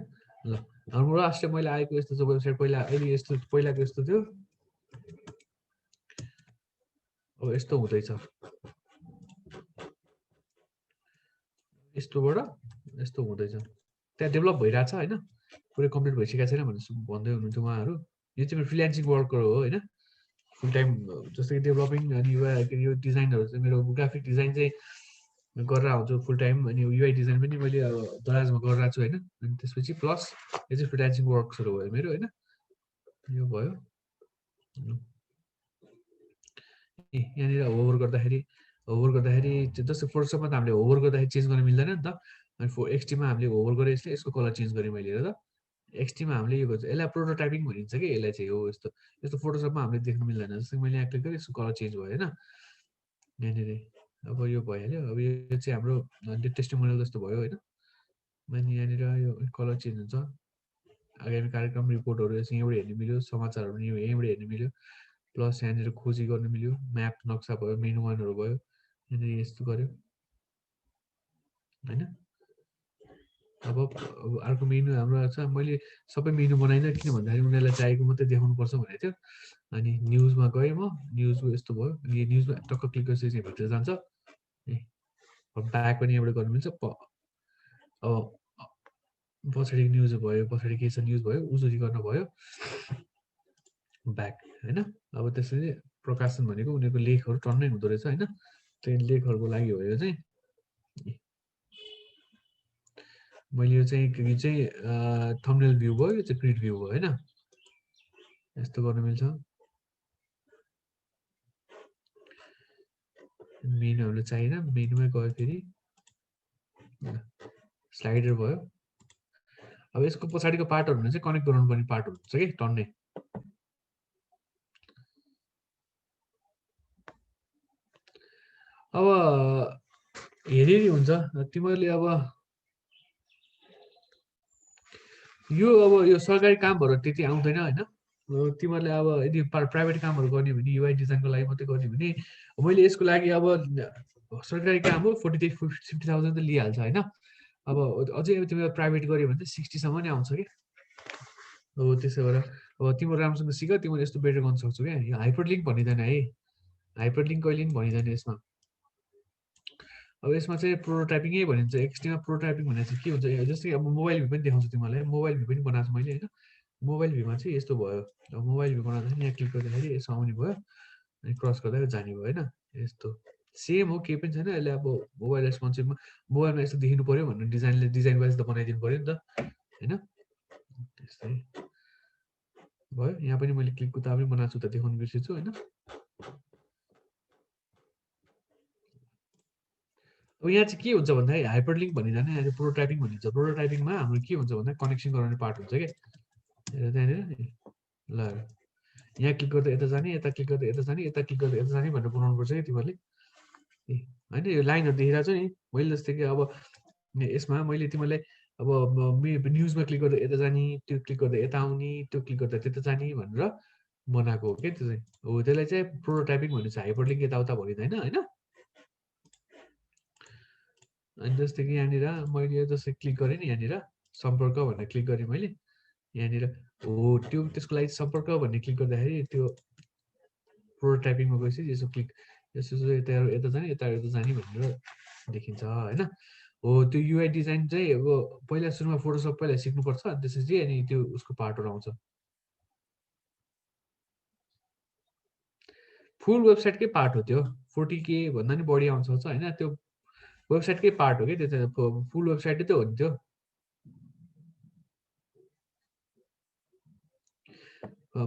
ल हाम्रो राष्ट्रिय महिला आयोगको यस्तो छ वेबसाइट, पहिला अहिले यस्तो, पहिलाको यस्तो थियो, अब यस्तो हुँदैछ। यस्तोबाट यस्तो हुँदैछ, त्यहाँ डेभलप भइरहेछ होइन, पुरै कम्प्लिट भइसकेको छैन भनेर भन्दै हुनुहुन्थ्यो उहाँहरू। यो चाहिँ मेरो फ्रिल्यान्सिङ वर्कर हो होइन, फुल टाइम जस्तो कि डेभलपिङ अनि यो डिजाइनहरू चाहिँ मेरो ग्राफिक डिजाइन चाहिँ गरेर आउँछु फुल टाइम, अनि युआई डिजाइन पनि मैले अब दराजमा गरिरहेको छु होइन। अनि त्यसपछि प्लस यो चाहिँ फ्रिल्यान्सिङ वर्क्सहरू भयो मेरो होइन। यो भयो यहाँनिर होभर गर्दाखेरि जस्तो फोटोसपमा त हामीले होभर गर्दाखेरि चेन्ज गर्न मिल्दैन नि त। अनि एक्सटीमा हामीले होभर गरेर यसको कलर चेन्ज गरेँ मैले हेर त। एक्सटीमा हामीले यो गर्छ, यसलाई प्रोटोटाइपिङ भनिन्छ कि यसलाई चाहिँ हो। यस्तो यस्तो फोटोसपमा हामीले देख्न मिल्दैन। जस्तै मैले यहाँ क्लिक गरेँ यसको कलर चेन्ज भयो होइन यहाँनिर। अब यो भइहाल्यो। अब यो चाहिँ हाम्रो टेस्टिमोनियल जस्तो भयो होइन। अनि यहाँनिर यो कलर चेन्ज हुन्छ। आगामी कार्यक्रम रिपोर्टहरू यहीँबाट हेर्नु मिल्यो, समाचारहरू यहीँबाट हेर्नु मिल्यो, प्लस यहाँनिर खोजी गर्नु मिल्यो, म्याप नक्सा भयो, मेनु वानहरू भयो, यहाँनिर यस्तो गर्यो होइन। अब अर्को मेनु हाम्रो छ, मैले सबै मेनु बनाइनँ किन भन्दाखेरि उनीहरूलाई चाहिएको मात्रै देखाउनुपर्छ भनेको थियो। अनि न्युजमा गएँ म, न्युजको यस्तो भयो। अनि यो न्युजमा टक्क क्लिक गरेपछि चाहिँ भित्र जान्छ। ब्याक पनि यहाँबाट गर्नु मिल्छ। अब पछाडि न्युज भयो, पछाडि के छ न्युज भयो, उजुरी गर्न भयो ब्याक होइन। अब त्यसरी प्रकाशन भनेको उनीहरूको लेखहरू टन्नै हुँदो रहेछ होइन। त्यो लेखहरूको लागि हो यो चाहिँ। मैले यो चाहिँ थम्बनेल भ्यू भयो, यो चाहिँ ग्रिड भ्यू भयो होइन। यस्तो गर्न मिल्छ। मेनुहरू चाहिएन, मेनुमै गयो फेरि स्लाइडर भयो। अब यसको पछाडिको पार्टहरू चाहिँ कनेक्ट गराउनु पर्ने पार्टहरू हुन्छ कि टन्नै। अब हेरी हुन्छ तिमीहरूले अब यो सरकारी कामहरू त्यति आउँदैन होइन। तिमीहरूले अब यदि प्राइभेट कामहरू गर्ने भने, युआई डिजाइनको लागि मात्रै गर्ने भने, मैले यसको लागि अब सरकारी काम हो 40,000-50,000 त लिइहाल्छ होइन। अब अझै तिमीले प्राइभेट गऱ्यो भने चाहिँ 60सम्म नै आउँछ कि। अब त्यसो भएर अब तिम्रो राम्रोसँग सिक, तिमीले यस्तो बेटर गर्न सक्छौ क्या। यो हाइपर लिङ्क भनिँदैन है, हाइपर लिङ्क कहिले पनि भनिँदैन यसमा। अब यसमा चाहिँ प्रोटोटाइपिङै भनिन्छ। एक्सटीमा प्रोटोटाइपिङ भनेर चाहिँ के हुन्छ, जस्तै अब मोबाइल भ्यू पनि देखाउँछु तिमीलाई। मोबाइल भ्यू पनि बनाएको छु मैले होइन। मोबाइल भ्यूमा चाहिँ यस्तो भयो। अब मोबाइल भ्यू बनाउँदाखेरि यहाँ क्लिक गर्दाखेरि यसो आउने भयो, अनि क्रस गर्दाखेरि जाने भयो होइन। यस्तो सेम हो, केही पनि छैन। यसले अब मोबाइल रेस्पोन्सिभमा मोबाइलमा यस्तो देखिनु पऱ्यो भनेर डिजाइन वाइज त बनाइदिनु पऱ्यो नि त होइन। त्यस्तै भयो। यहाँ पनि मैले क्लिक उता पनि बनाएको छु त देखाउनु बिर्सेछु होइन। अब यहाँ चाहिँ के हुन्छ भन्दाखेरि हाइपर लिङ्क भनिँदैन, यहाँ चाहिँ प्रोटोटाइपिङ भनिन्छ। प्रोटोटाइपिङमा हाम्रो के हुन्छ भन्दा कनेक्सन गराउने पार्ट हुन्छ क्या। त्यहाँनिर ल यहाँ क्लिक गर्दा यता जाने, यता क्लिक गर्दा यता जाने, यता क्लिक गर्दा यता जाने भनेर बनाउनुपर्छ कि तिमीहरूले होइन। यो लाइनहरू देखिरहेको छ नि, मैले जस्तै कि अब यसमा मैले तिमीलाई अब न्युजमा क्लिक गर्दा यता जाने, त्यो क्लिक गर्दा यता आउने, त्यो क्लिक गर्दा त्यता जाने भनेर बनाएको हो क्या। त्यो चाहिँ हो, त्यसलाई चाहिँ प्रोटोटाइपिङ भनिन्छ। हाइपर लिङ्क यताउता भनिँदैन होइन। अनि जस्तै कि यहाँनिर मैले जस्तै क्लिक गरेँ नि, यहाँनिर सम्पर्क भनेर क्लिक गरेँ मैले। यहाँनिर हो त्यो त्यसको लागि सम्पर्क भन्ने क्लिक गर्दाखेरि त्यो प्रोटोटाइपिङमा गएपछि यसो क्लिक यसो यता यता जाने, यता जाने भनेर देखिन्छ होइन। हो त्यो युआई डिजाइन चाहिँ अब पहिला सुरुमा फोटोसप पहिला सिक्नुपर्छ, अनि त्यसपछि अनि त्यो उसको पार्टहरू आउँछ। फुल वेबसाइटकै पार्ट हो त्यो, 40K भन्दा नि बढी आउँछ होइन। त्यो वेबसाइटकै पार्ट हो कि त्यो चाहिँ, फुल वेबसाइटै त हो नि त्यो।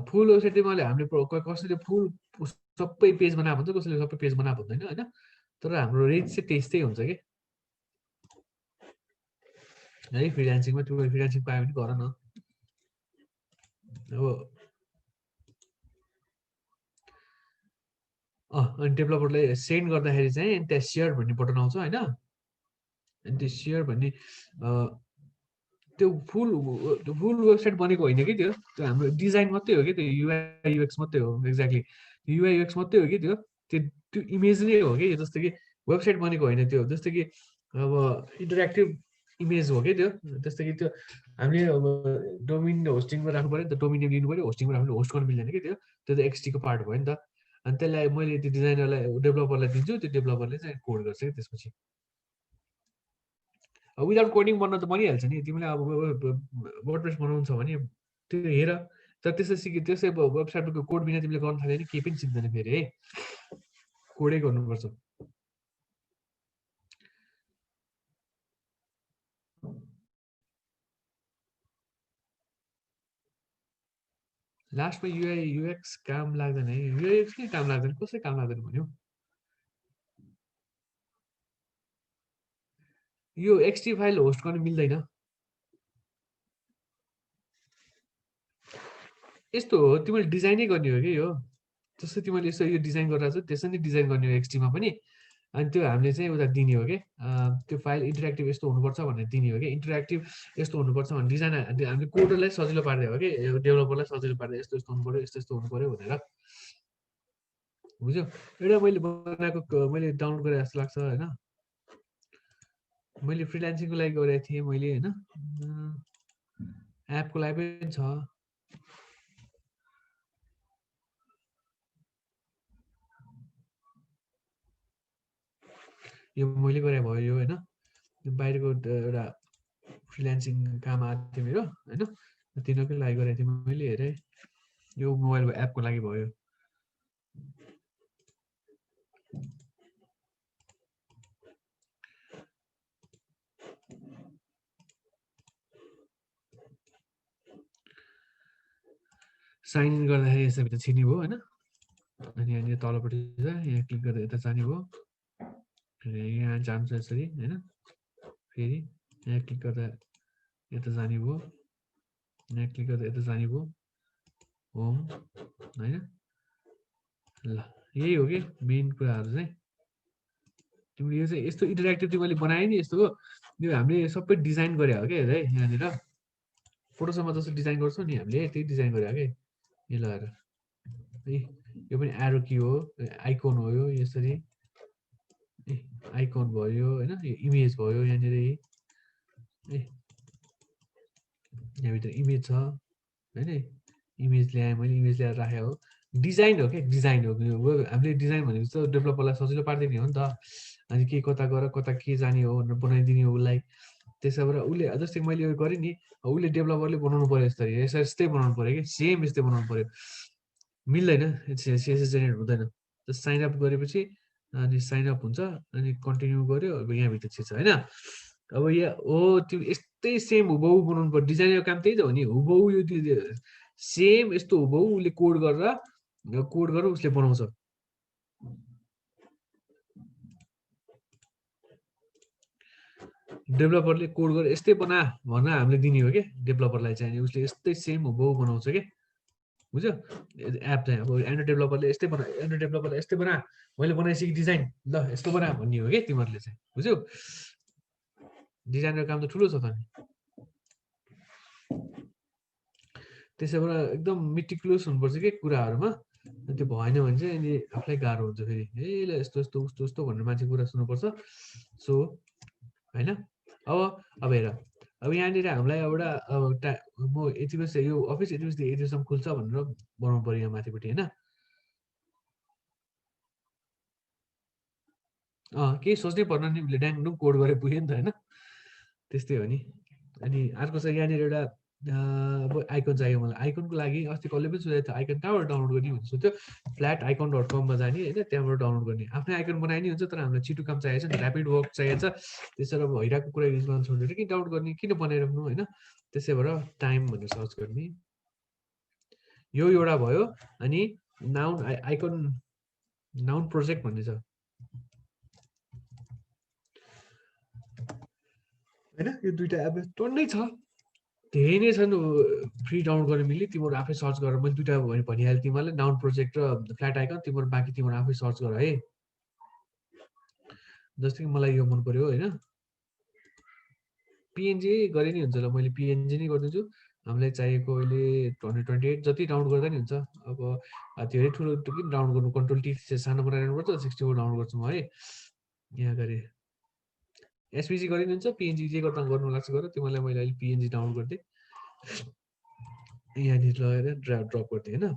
फुल वेबसाइट चाहिँ मैले हामीले कसैले फुल सबै पेज बनाएको हुन्छ, कसैले सबै पेज बनाएको हुँदैन होइन। तर हाम्रो रेन्ज चाहिँ त्यस्तै हुन्छ कि है। फ्रिल्यान्सिङमा त्यो फ्रिल्यान्सिङ पायो भने गर न। अब अनि डेभलपरले सेन्ड गर्दाखेरि चाहिँ त्यहाँ सेयर भन्ने बटन आउँछ होइन। अनि त्यो सेयर भन्ने त्यो फुल वेबसाइट बनेको होइन कि त्यो हाम्रो डिजाइन मात्रै हो कि, त्यो युआई युएक्स मात्रै हो। एक्ज्याक्टली युआई युएक्स मात्रै हो कि त्यो त्यो इमेज नै हो कि। जस्तो कि वेबसाइट बनेको होइन त्यो। जस्तो कि अब इन्टरेक्टिभ इमेज हो कि त्यो। जस्तो कि त्यो हामीले अब डोमिन होस्टिङमा राख्नु पऱ्यो नि त, डोमिन नेम लिनु पऱ्यो, होस्टिङमा राख्नु होस्ट गर्नु मिल्दैन कि त्यो त एक्सटीको पार्ट भयो नि त। अनि त्यसलाई मैले त्यो डिजाइनरलाई डेभलपरलाई दिन्छु, त्यो डेभलपरले चाहिँ कोड गर्छ कि त्यसपछि। विदाउट कोडिङ बन्न त बनिहाल्छ नि तिमीले अब वर्डप्रेस बनाउनु छ भने त्यो हेर तर त्यसै वेबसाइटको कोड बिना तिमीले गर्न थाल्यो भने केही पनि सिक्दैन फेरि है कोडै गर्नुपर्छ लास्टमा युआई युएक्स काम लाग्दैन है युएक्स के काम लाग्दैन कसै काम लाग्दैन भन्यो यो एक्सटी फाइल होस्ट गर्न मिल्दैन यस्तो हो तिमीले डिजाइनै गर्ने हो कि यो जस्तो तिमीले यसो यो डिजाइन गरेर छ त्यसरी डिजाइन गर्ने हो एक्सटीमा पनि अनि त्यो हामीले चाहिँ उता दिने हो कि त्यो फाइल इन्टरेक्टिभ यस्तो हुनुपर्छ भनेर दिने हो कि इन्टरेक्टिभ यस्तो हुनुपर्छ भने डिजाइन हामीले कोडरलाई सजिलो पारिदियो हो कि डेभलपरलाई सजिलो पारिदियो यस्तो यस्तो हुनु पर्यो यस्तो हुनु पर्यो भनेर बुझ्यो एउटा मैले बनाएको मैले डाउनलोड गरेँ जस्तो लाग्छ होइन मैले फ्रिलान्सिङको लागि गरेको थिएँ मैले होइन एपको लागि पनि छ यो मैले गरे भयो यो होइन बाहिरको एउटा फ्रिलान्सिङ काम आएको थियो मेरो होइन तिनीहरूकै लागि गरेको थिएँ मैले हेरेँ यो मोबाइलको एपको लागि भयो साइन इन गर्दाखेरि यसैभित्र छिर्ने भयो होइन अनि यहाँनिर तलपट्टि छ यहाँ क्लिक गर्दा यता जाने भयो यहाँ जान्छ यसरी होइन फेरि यहाँ क्लिक गर्दा यता जाने भयो यहाँ क्लिक गर्दा यता जाने भयो होम होइन ल यही हो कि मेन कुराहरू चाहिँ तिमीले यो चाहिँ यस्तो इन्टरेक्टिभ तिमीले बनायो नि यस्तो यो हामीले सबै डिजाइन गरे हो क्या है यहाँनिर फोटोसपमा जस्तो डिजाइन गर्छौँ नि हामीले त्यही डिजाइन गरे हो कि यो लगाएर है यो पनि एरो की हो आइकोन हो यो यसरी आइकोन भयो होइन यो इमेज भयो यहाँनिर है यहाँभित्र इमेज छ होइन इमेज ल्याएँ मैले इमेज ल्याएर राखेँ हो डिजाइन हो क्या डिजाइन हो हामीले डिजाइन भनेको चाहिँ डेभलपरलाई सजिलो पारिदिने हो नि त अनि के कता गएर कता के जाने हो भनेर बनाइदिने हो उसलाई त्यसो भएर उसले जस्तै मैले यो गरेँ नि उसले डेभलपरले बनाउनु पऱ्यो यस्तै बनाउनु पऱ्यो कि सेम यस्तै बनाउनु पऱ्यो मिल्दैन सिएसएस जेनेरेट हुँदैन साइन अप गरेपछि अनि साइन अप हुन्छ अनि कन्टिन्यू गर्यो अब यहाँभित्र छिर्छ होइन अब यहाँ हो त्यो यस्तै सेम हुबहु बनाउनु पर्यो डिजाइनको काम त्यही त हो नि हुबहु यो सेम यस्तो हुबहु उसले कोड गरेर उसले बनाउँछ डेभलपरले कोड गरेर यस्तै बना भनेर हामीले दिने हो कि डेभलपरलाई चाहिँ अनि उसले यस्तै सेम हुबहु बनाउँछ कि बुझ्यो एप चाहिँ अब एन्ड्रोइड डेभलपरले यस्तै बना मैले बनाइसकेँ डिजाइन ल यस्तो बना भन्ने हो कि तिमीहरूले चाहिँ बुझ्यौ डिजाइनको काम त ठुलो छ त नि त्यसै भएर एकदम मिटिकुलस हुनुपर्छ कि कुराहरूमा त्यो भएन भने चाहिँ अनि आफूलाई गाह्रो हुन्छ फेरि ए ल यस्तो यस्तो उस्तो उस्तो भनेर मान्छे कुरा सुन्नुपर्छ सो होइन अब हेर अब यहाँनिर हामीलाई एउटा म यति बजी यो अफिस यति बजी यतिसम्म खुल्छ भनेर बनाउनु पऱ्यो यहाँ माथिपट्टि होइन केही सोच्नै पर्न नि उसले ड्याङडुङ कोड गरेर पुग्यो नि त होइन त्यस्तै हो नि अनि अर्को छ यहाँनिर एउटा अब आइकन चाहियो मलाई आइकनको लागि अस्ति कसले पनि सोधेको थियो आइकन कहाँबाट डाउनलोड गर्ने भनेर सोध्यो flaticon.com जाने होइन त्यहाँबाट डाउनलोड गर्ने आफ्नै आइकन बनाइ नि हुन्छ तर हामीलाई छिटो काम चाहिएको छ नि ऱ्यापिड वर्क चाहिएको छ त्यसरी अब भइरहेको कुरा युज गर्न छोडेर कि डाउनलोड गर्ने किन बनाइराख्नु होइन त्यसै भएर टाइम भनेर सर्च गर्ने यो एउटा भयो अनि नाउन प्रोजेक्ट भन्ने छ होइन यो दुइटा एप टन्नै छ धेरै नै छन् फ्री डाउनलोड गर्न मिल्ने तिमीहरू आफै सर्च गरेर मैले दुइटा भनिहालेँ तिमीहरूलाई नाउन प्रोजेक्ट र फ्ल्याट आइकन तिमीहरू बाँकी तिमीहरू आफै सर्च गर है जस्तै कि मलाई यो मन पर्यो होइन पिएनजी गरे नि हुन्छ ल मैले पिएनजी नै गरिदिन्छु हामीलाई चाहिएको अहिले 2028 जति डाउनलोड गर्दा नि हुन्छ अब धेरै ठुलो किन डाउनलोड गर्नु कन्ट्रोल टी सानो बनाइरहनुपर्छ 64 डाउनलोड गर्छु म है यहाँ गरेँ एसपिजी गरे नि हुन्छ पिएनजी जे गर्दा गर्नु लाग्छ गर तिमीलाई मैले अहिले पिएनजी डाउनलोड गरिदिएँ यहाँनिर लगेर ड्रप गरिदिएँ होइन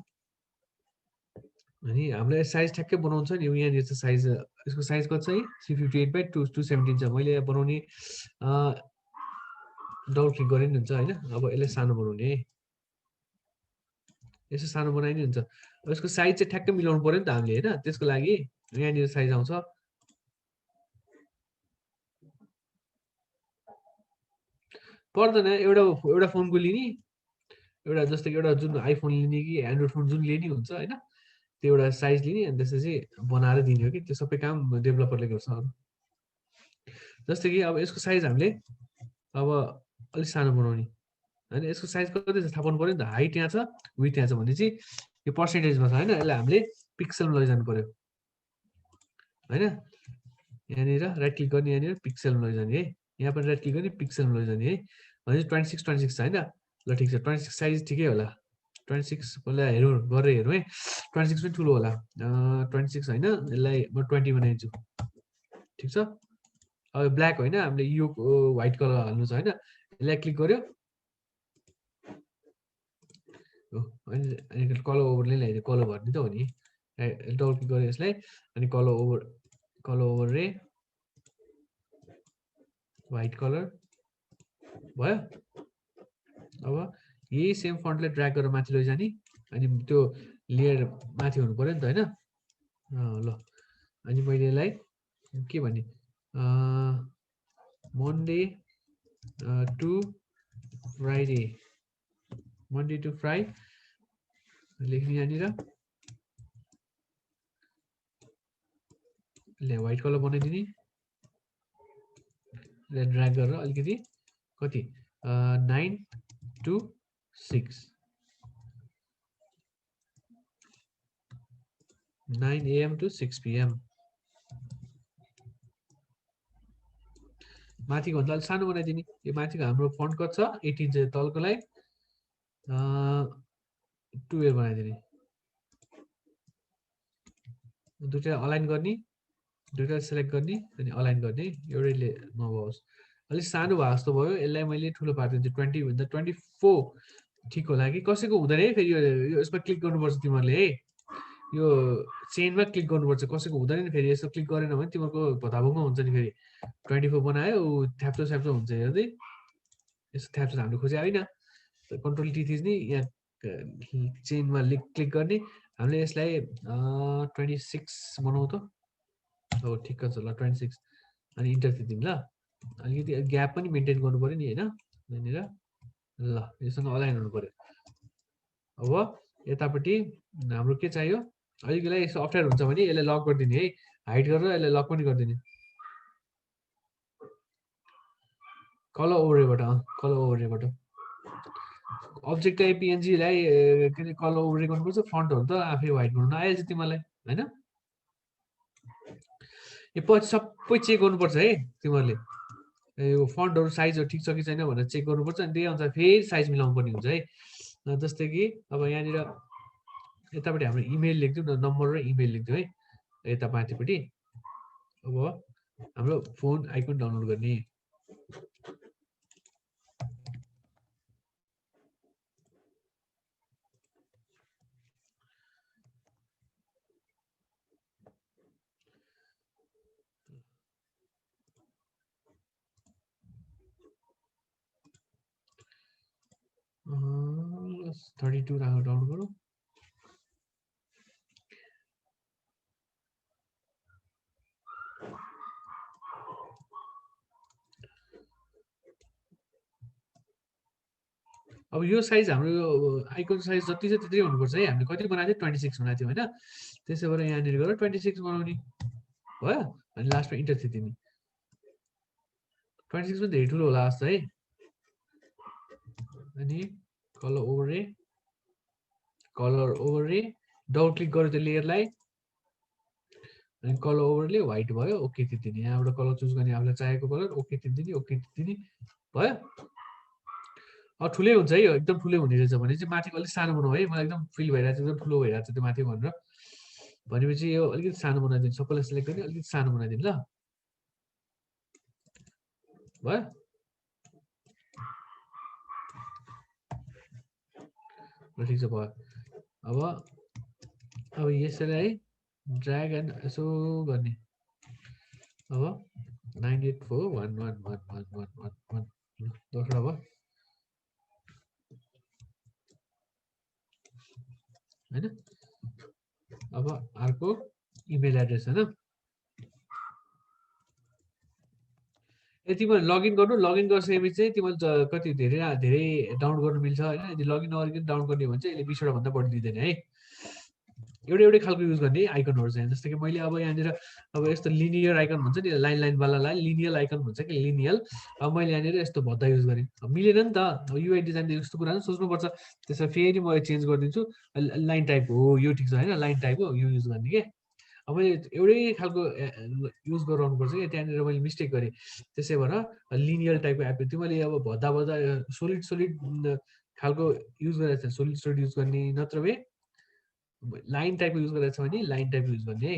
अनि हामीलाई साइज ठ्याक्कै बनाउँछ नि यहाँनिर चाहिँ साइज यसको साइज कति छ है 358 by 217 छ मैले यहाँ बनाउने डबल क्लिक गरे नि हुन्छ हैन। अब यसलाई सानो बनाउने, यसो सानो बनाइ नि हुन्छ। अब यसको साइज चाहिँ ठ्याक्कै मिलाउनु पर्यो नि त हामीले हैन। त्यसको लागि यहाँनिर साइज आउँछ, पर्दैन एउटा फोनको लिने, एउटा जस्तो कि एउटा जुन आइफोन लिने कि एन्ड्रोइड फोन जुन लिने हुन्छ हैन, त्यो एउटा साइज लिने अनि त्यसपछि बनाएर दिने हो कि त्यो सबै काम डेभलपरले गर्छ। जस्तो कि अब यसको साइज हामीले अब अलिक सानो बनाउने हैन। यसको साइज कति छ थाहा पाउनु पर्यो नि त। हाइट यहाँ छ, विड्थ यहाँ छ भनेपछि यो पर्सेन्टेजमा छ हैन। यसलाई हामीले पिक्सलमा लैजानु पर्यो हैन। यहाँनिर राइट क्लिक गर्ने, यहाँनिर पिक्सलमा लैजाने है। यहाँ पनि राइट क्लिक गर्ने, पिक्सलमा लैजाने है। भनेपछि 26 छ हैन। ल ठिक छ, 26 साइज ठिकै होला। 26 पहिला हेरौँ, गरेर हेरौँ है। 26 पनि ठुलो होला। 26 हैन, यसलाई म 20 बनाइदिन्छु। ठिक छ। अब ब्ल्याक होइन, हामीले यो व्हाइट कलर हाल्नु छ हैन। यसलाई क्लिक गर्यो अनि कलर ओभरले ल्याइदियो, कलर भर्ने त हो नि। डबल क्लिक गर्यो यसलाई अनि कलर ओभर रे व्हाइट कलर भयो। अब यही सेम फन्टलाई ड्र्याग गरेर माथि लैजाने अनि त्यो लेयर माथि हुनु पर्यो नि त हैन। ल अनि मैले यसलाई के भने Monday to Friday, Monday to Friday लेख्ने यहाँनिर। ले व्हाइट कलर बनाइदिने, ड्र्याग गरेर अलिकति कति 9 to 6 9 AM to 6 PM। माथिको भन्दा अलिक सानो बनाइदिने। यो माथिको हाम्रो फन्ट कति छ 18 चाहिँ तलको लागि 12 बनाइदिने। दुईटा अलाइन गर्ने, दुईटा सेलेक्ट गर्ने अनि अलाइन गर्ने, एउटैले नभओस्। अलिक सानो भए जस्तो भयो, यसलाई मैले ठुलो पारिदिन्छु। 20 भन्दा 24 ठिक होला कि कसैको हुँदैन है। फेरि यो यसमा क्लिक गर्नुपर्छ तिमीहरूले है, यो चेनमा क्लिक गर्नुपर्छ, कसैको हुँदैन नि। फेरि यसो क्लिक गरेन भने तिमीहरूको भताभुङ्ग हुन्छ नि। फेरि 24 बनायो थ्याप्चो स्याप्चो हुन्छ हेर्दै। यस्तो थ्याप्चो हामीले खोजे होइन। कन्ट्रोल टी थिच्ने, यहाँ चेनमा क्लिक गर्ने। हामीले यसलाई 26 बनाऊ त। हो ठिक्क छ ल 26 अनि इन्टर थिच्दिउँ ल। अलिकति ग्याप पनि मेन्टेन गर्नु पर्यो नि होइन यहाँनिर। ल योसँग अलाइन हुनु पर्यो। अब यतापट्टि हाम्रो के चाहियो, अलिक यसलाई यसो अप्ठ्यारो हुन्छ भने यसलाई लक गरिदिने है। हाइड गरेर यसलाई लक पनि गरिदिने कलर ओभरबाट। कलर ओभरबाट अब्जेक्ट टाइप पिएनजीलाई के अरे कलर ओभर गर्नुपर्छ। फन्टहरू त आफै व्हाइट बनाउन आइहाल्छ तिमीलाई होइन। यो पछि सबै चेक गर्नुपर्छ है तिमीहरूले। यो फन्टहरू साइजहरू ठिक छ कि छैन भनेर चेक गर्नुपर्छ अनि त्यही अनुसार फेरि साइज मिलाउनु पर्ने हुन्छ है। जस्तै कि अब यहाँनिर यतापट्टि हाम्रो इमेल लेख्दिउँ न, नम्बर र इमेल लेख्दिउँ है यता माथिपट्टि। अब हाम्रो फोन आइकन डाउनलोड गर्ने। Uh, 32 डाउनलोड गरौँ। अब यो साइज हाम्रो आइकन साइज जति छ त्यति हुनुपर्छ है। हामीले कति बनाएको थियो 26 बनाएको थियौँ होइन। त्यसो भएर यहाँनिर गएर 26 बनाउने भयो अनि लास्टमा इन्टर थिच्दिने। 26 पनि धेरै ठुलो होला जस्तो है। अनि कलर ओभर रे डबल क्लिक गर्यो त्यो लेयरलाई अनि कलर ओभरले व्हाइट भयो, ओके थिच्दिने। यहाँबाट कलर चुज गर्ने आफूलाई चाहेको कलर, ओके थिच्दिने, ओके थिच्दिने भयो। ठुलै हुन्छ है यो, एकदम ठुलै हुने रहेछ भने चाहिँ माथिको अलिक सानो बनाऊ है। मलाई एकदम फिल भइरहेको छ एकदम ठुलो भइरहेको छ त्यो माथि भनेर। भनेपछि यो अलिकति सानो बनाइदिनु, सबैलाई सिलेक्ट गर्ने अलिकति सानो बनाइदिनु ल। भयो ठिक छ भयो। अब यसलाई ड्र्याग एन्ड यसो गर्ने। अब 984111111 दोस्रो भयो। एड्रेस हैन यति मैले लगइन गर्नु लगइन गरिसकेपछि चाहिँ तिमीले कति धेरै डाउनलोड गर्नु मिल्छ हैन यदि लगइन नगरिकन डाउनलोड गर्ने हो भने चाहिँ यसले 20 वटा भन्दा बढी दिँदैन है एउटै खालको युज गर्ने आइकनहरु चाहिँ जस्तै कि मैले अब यहाँनिर अब यस्तो लिनियर आइकन भन्छ नि लाइन लाइन वालालाई लिनियल आइकन भन्छ कि लिनियल अब मैले यहाँनिर यस्तो भद्दा युज गरेँ मिलेन नि त अब युआई डिजाइन यस्तो कुरा सोच्नुपर्छ त्यसो फेरि म चेन्ज गरिदिन्छु लाइन टाइप हो यो ठिक छ हैन लाइन टाइप हो यो युज गर्ने के अब मैले एउटै खालको युज गराउनुपर्छ कि त्यहाँनिर मैले मिस्टेक गरेँ त्यसै भएर लिनियल टाइपको एप थियो मैले अब भद्दा भद्दा सोलिड खालको युज गरेको छ सोलिड युज गर्ने नत्र भए लाइन टाइपको युज गरेको छ भने लाइन टाइप युज गर्ने है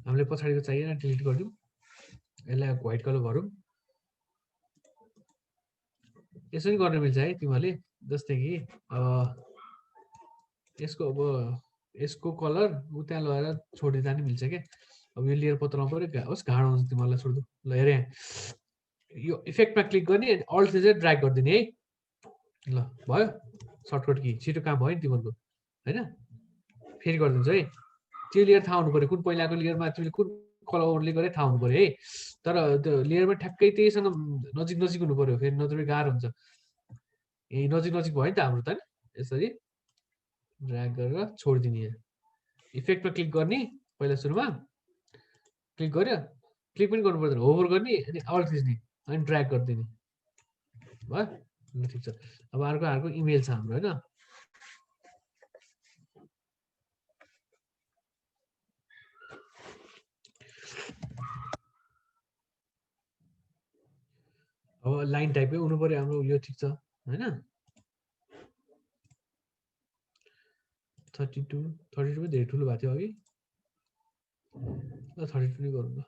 हामीले पछाडिको चाहिएन डिलिट गरिदिउँ यसलाई व्हाइट कलर गरौँ यसरी गर्न मिल्छ है तिमीले जस्तै कि यसको कलर उता लगाएर छोडिदिँदा नि मिल्छ के अब यो लेयर पत्रमा पर्यो होस् घाँडो हुन्छ तिमीलाई छोड्दु ल हेरे यो इफेक्टमा क्लिक गर्ने अल्ट चाहिँ ड्र्याग गरिदिने है ल भयो सर्टकट की छिटो काम भयो नि तिम्रो हैन फेरि गरिदिन्छु है त्यो लेयर थाहा हुनु पर्यो कुन पहिलाको लेयरमा तिमीले कुन कलर ओभरले गरे थाहा हुनु पर्यो है तर त्यो लेयरमा ठ्याक्कै त्यहीसँग नजिक हुनु पर्यो फेरि नत्र गाह्रो हुन्छ यही नजिक भयो नि त हाम्रो त यसरी ड्र्याग गरेर छोडिदिने इफेक्टमा क्लिक गर्ने पहिला सुरुमा क्लिक गर्यो क्लिक पनि गर्नु पर्दैन होभर गर्ने अनि अल्ट थिच्ने अनि ड्र्याग गरिदिने भयो ल ठिक छ अब अर्को इमेल छ हाम्रो हैन अब लाइन टाइपकै हुनु पर्यो हाम्रो यो ठिक छ हैन 32 पनि धेरै ठुलो भएको थियो अघि ल 32 नै गरौँ ल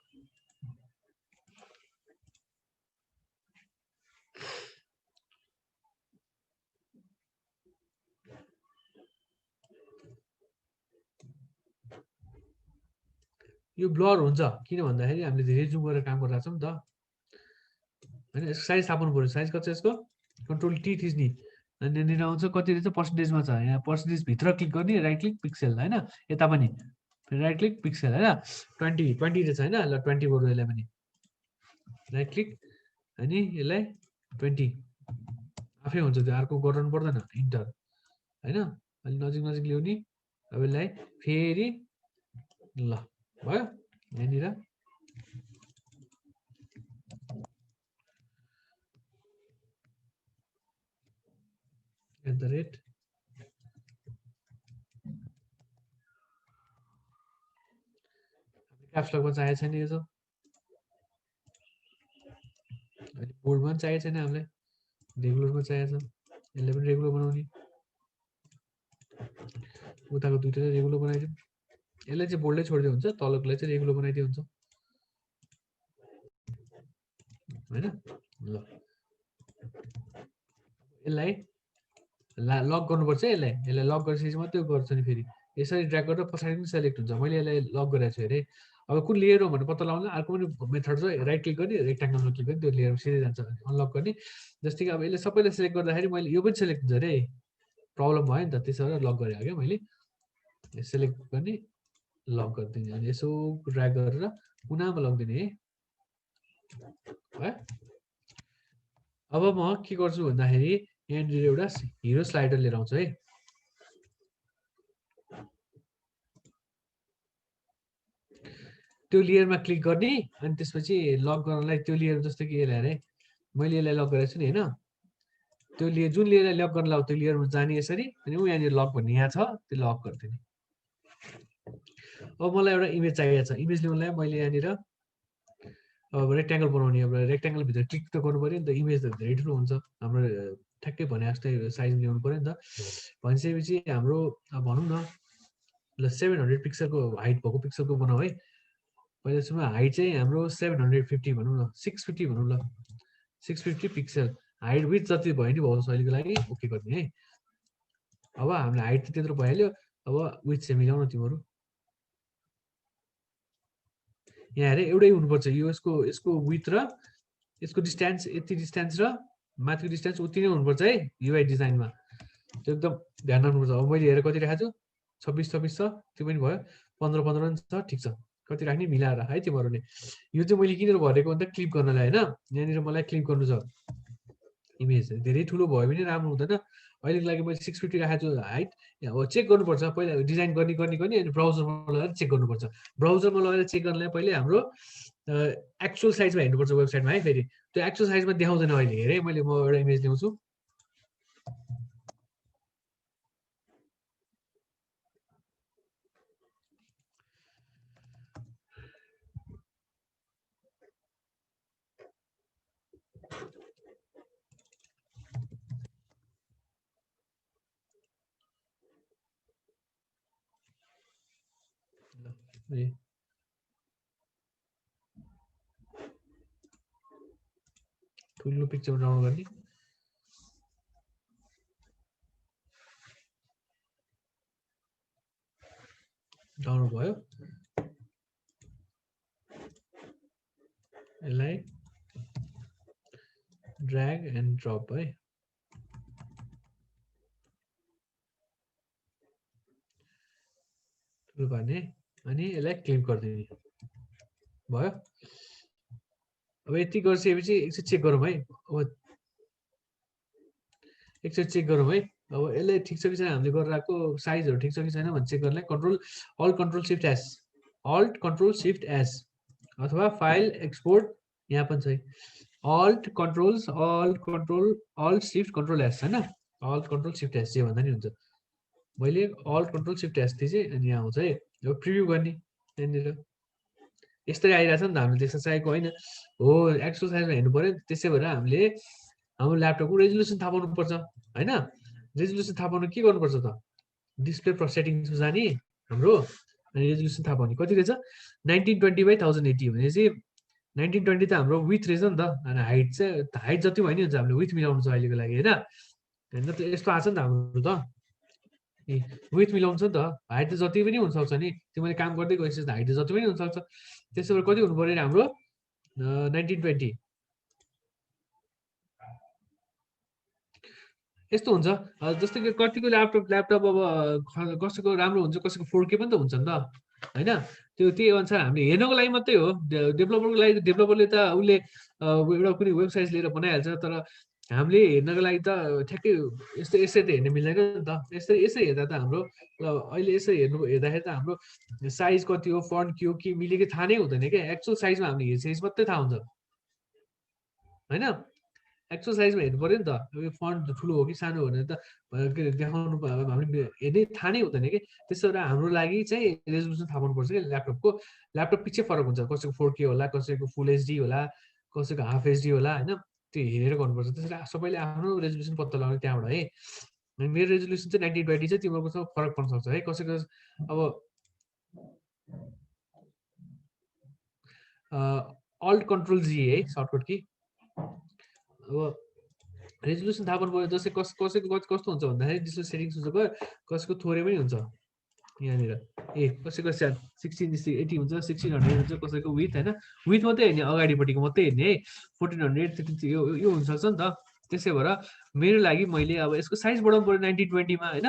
यो ब्लर हुन्छ किन भन्दाखेरि हामीले धेरै जुम गरेर काम गरिरहेको छौं नि त हैन यसको साइज थाहा पाउनु पर्यो साइज कति छ यसको कन्ट्रोल टी थिच्ने अनि यहाँनिर आउँछ कति रहेछ पर्सेन्टेजमा छ यहाँ पर्सेन्टेज भित्र क्लिक गर्ने राइट क्लिक पिक्सेल हैन यता पनि फेरि राइट क्लिक पिक्सेल हैन 20 रहेछ हैन ल 20 गरौँ यसलाई पनि राइट क्लिक अनि यसलाई 20 आफै हुन्छ त्यो अर्को गर्नु पर्दैन इन्टर हैन अलि नजिक ल्याउने अब यसलाई फेरि ल भयो यहाँनिर @ क्याप्स लकमा चाहिएको छैन यो त अनि बोल्डमा पनि चाहिएको छैन हामीलाई रेगुलरमा चाहिएको छ यसलाई पनि रेगुलर बनाउने उताको दुईटै रेगुलर बनाइदिउँ यसलाई चाहिँ बोल्डै छोड्दै हुन्छ तलकोलाई चाहिँ रेगुलर बनाइदिए हुन्छ हैन ल यसलाई लक गर्नुपर्छ यसलाई लक गरिसकेपछि मात्रै गर्छ नि फेरि यसरी ड्र्याग गरेर पछाडि पनि सेलेक्ट हुन्छ मैले यसलाई लक गरेको छु अरे अब कुन लेयर हो भनेर पत्ता लगाउन अर्को पनि मेथड छ राइट क्लिक गर्ने रेक्टेङ्गलमा क्लिक गर्ने त्यो लेयर सिधै जान्छ अनलक गर्ने जस्तै कि अब यसले सबैलाई सेलेक्ट गर्दाखेरि मैले यो पनि सेलेक्ट हुन्छ अरे प्रब्लम भयो नि त त्यसो भएर लक गरेँ क्या मैले सेलेक्ट गर्ने लक गरिदिने अनि यसो ड्र्याग गरेर कुनामा लगिदिने है अब म के गर्छु भन्दाखेरि यहाँनिर एउटा हिरो स्लाइडर लिएर आउँछु है त्यो लेयरमा क्लिक गर्ने अनि त्यसपछि लक गर्नलाई त्यो लेयर जस्तो कि यसलाई अरे मैले यसलाई लक गरेको छु नि हैन त्यो लेयर जुन लेयरलाई लक गर्न लाग्यो त्यो लेयरमा जाने यसरी अनि उ यहाँनिर लक भन्ने यहाँ छ त्यो लक गरिदिने अब मलाई एउटा इमेज चाहिएको छ इमेज ल्याउनलाई मैले यहाँनिर अब रेक्टेङ्गल बनाउने अब रेक्टेङ्गल भित्र क्लिक त गर्नु पर्यो नि त इमेज त धेरै ठुलो हुन्छ हाम्रो ठ्याक्कै भने जस्तै साइज ल्याउनु पर्यो नि त भनिसकेपछि हाम्रो भनौँ न ल 700 पिक्सलको हाइट भएको पिक्सलको बनाऊ है पहिला सुरुमा हाइट चाहिँ हाम्रो 750 भनौँ न 650 भनौँ ल 650 पिक्सल हाइट विथ जति भयो नि भयो शैलीको लागि ओके गर्ने है अब हामीलाई हाइट त त्यत्रो भइहाल्यो अब विथ चाहिँ मिलाउन तिमीहरू यहाँ हेरे एउटै हुनुपर्छ यो यसको विथ र यसको डिस्टेन्स यति डिस्टेन्स र माथिको डिस्टेन्स उति नै हुनुपर्छ है युआई डिजाइनमा, त्यो एकदम ध्यान राख्नुपर्छ। अब मैले हेरेर कति राखेको छु 26 छ, त्यो पनि भयो, 15 पनि छ, ठिक छ। कति राख्ने मिलाएर है तिमीहरूले। यो चाहिँ मैले किनेर भरेको अन्त क्लिप गर्नलाई होइन, यहाँनिर मलाई क्लिप गर्नु छ इमेज, धेरै ठुलो भयो भने राम्रो हुँदैन। अहिलेको लागि मैले 650 राखेको छु हाइट। अब चेक गर्नुपर्छ पहिला, डिजाइन गर्ने अनि ब्राउजरमा लगाएर चेक गर्नुपर्छ। ब्राउजरमा लगाएर चेक गर्नलाई पहिले हाम्रो एक्चुअल साइजमा हेर्नुपर्छ वेबसाइटमा है। फेरि त्यो एक्चुअल साइजमा देखाउँदैन अहिले। हेरेँ मैले, म एउटा इमेज ल्याउँछु। ठुलो पिक्चर डाउनलोड गर्ने, डाउनलोड भयो। यसलाई ड्र्याग एन्ड ड्रप है, ठुलो पार्ने अनि यसलाई क्लिक गरिदिने भयो। अब यति गरिसकेपछि एकचोटि चेक गरौँ है। अब एकचोटि चेक गरौँ है। अब यसले ठिक छ कि छैन, हामीले गरेर आएको साइजहरू ठिक छ कि छैन भने चेक गर्नलाई अल्ट कन्ट्रोल सिफ्ट एस अथवा फाइल एक्सपोर्ट यहाँ पनि छ अल्ट सिफ्ट कन्ट्रोल एस होइन, अल्ट कन्ट्रोल सिफ्ट एस जे भन्दा नि हुन्छ। मैले अल्ट कन्ट्रोल सिफ्ट एस थिएँ अनि यहाँ आउँछ है। अब प्रिभ्यू गर्ने, यहाँनिर यस्तै आइरहेछ नि त, हामीले त्यस्तो चाहिएको होइन हो। एक्चुअल साइजमा हेर्नु पऱ्यो। त्यसै भएर हामीले हाम्रो ल्यापटपको रेजोल्युसन थाहा पाउनुपर्छ होइन। रेजोल्युसन थाहा पाउनु के गर्नुपर्छ त, डिस्प्ले सेटिङ्समा जाने हाम्रो, अनि रेजोल्युसन थाहा पाउने कति रहेछ 1920/1080 भने चाहिँ 1920 त हाम्रो विथ रहेछ नि त, अनि हाइट जति भयो नि हुन्छ। हामीले विथ मिलाउनु छ अहिलेको लागि होइन। त यस्तो आएको छ नि त हाम्रो त, विथ मिलाउँछ नि त। हाइट त जति पनि हुनसक्छ नि, त्यो मैले काम गर्दै गएपछि हाइट त जति पनि हुनसक्छ। त्यसो भएर कति हुनु पऱ्यो हाम्रो 1920 यस्तो हुन्छ। जस्तै कि कतिको ल्यापटप अब कसैको राम्रो हुन्छ, कसैको 4K पनि त हुन्छ नि त होइन। त्यही अनुसार हामीले हेर्नको लागि मात्रै हो। डेभलपरको लागि डेभलपरले त उसले एउटा कुनै वेबसाइट लिएर बनाइहाल्छ, तर हामीले हेर्नको लागि त ठ्याक्कै यसै त हेर्न मिल्दैन नि त। यसै हेर्दा त हाम्रो अहिले यसै हेर्दाखेरि त हाम्रो साइज कति हो, फन्ट के हो, के मिलेको थाहा नै हुँदैन क्या। एक्चुअल साइजमा हामीले हेर्छ मात्रै थाहा हुन्छ होइन। एक्चुअल साइजमा हेर्नु पऱ्यो नि त। यो फन्ट ठुलो हो कि सानो हो भनेर त के देखाउनु हामीले हेर्ने थाहा नै हुँदैन कि। त्यसो भएर हाम्रो लागि चाहिँ रेजोल्युसन थाहा पाउनुपर्छ कि ल्यापटप पछि फरक हुन्छ। कसैको 4K होला, कसैको फुल एचडी होला, कसैको हाफ एचडी होला होइन। त्यो हेरेर गर्नुपर्छ। त्यसरी सबैले आफ्नो रेजोल्युसन पत्ता लगाउने त्यहाँबाट है। मेरो रेजोल्युसन चाहिँ 1920 चाहिँ तिमीहरूको फरक पर्न सक्छ है। कसैको अब अल्ट कन्ट्रोल जी है सर्टकट की। अब रेजोल्युसन थाहा पाउनु पऱ्यो। जस्तै कसैको कस्तो हुन्छ भन्दाखेरि डिस्प्ले सेटिङ्स हुन्छ, कसैको थोरै पनि हुन्छ यहाँनिर। कसैको 1680 हुन्छ, 1600 हुन्छ, कसैको विथ होइन। विथ मात्रै हेर्ने, अगाडिपट्टिको मात्रै हेर्ने है। 1400 यो हुनसक्छ नि त। त्यसै भएर मेरो लागि मैले अब यसको साइज बढाउनु पऱ्यो 1920 होइन।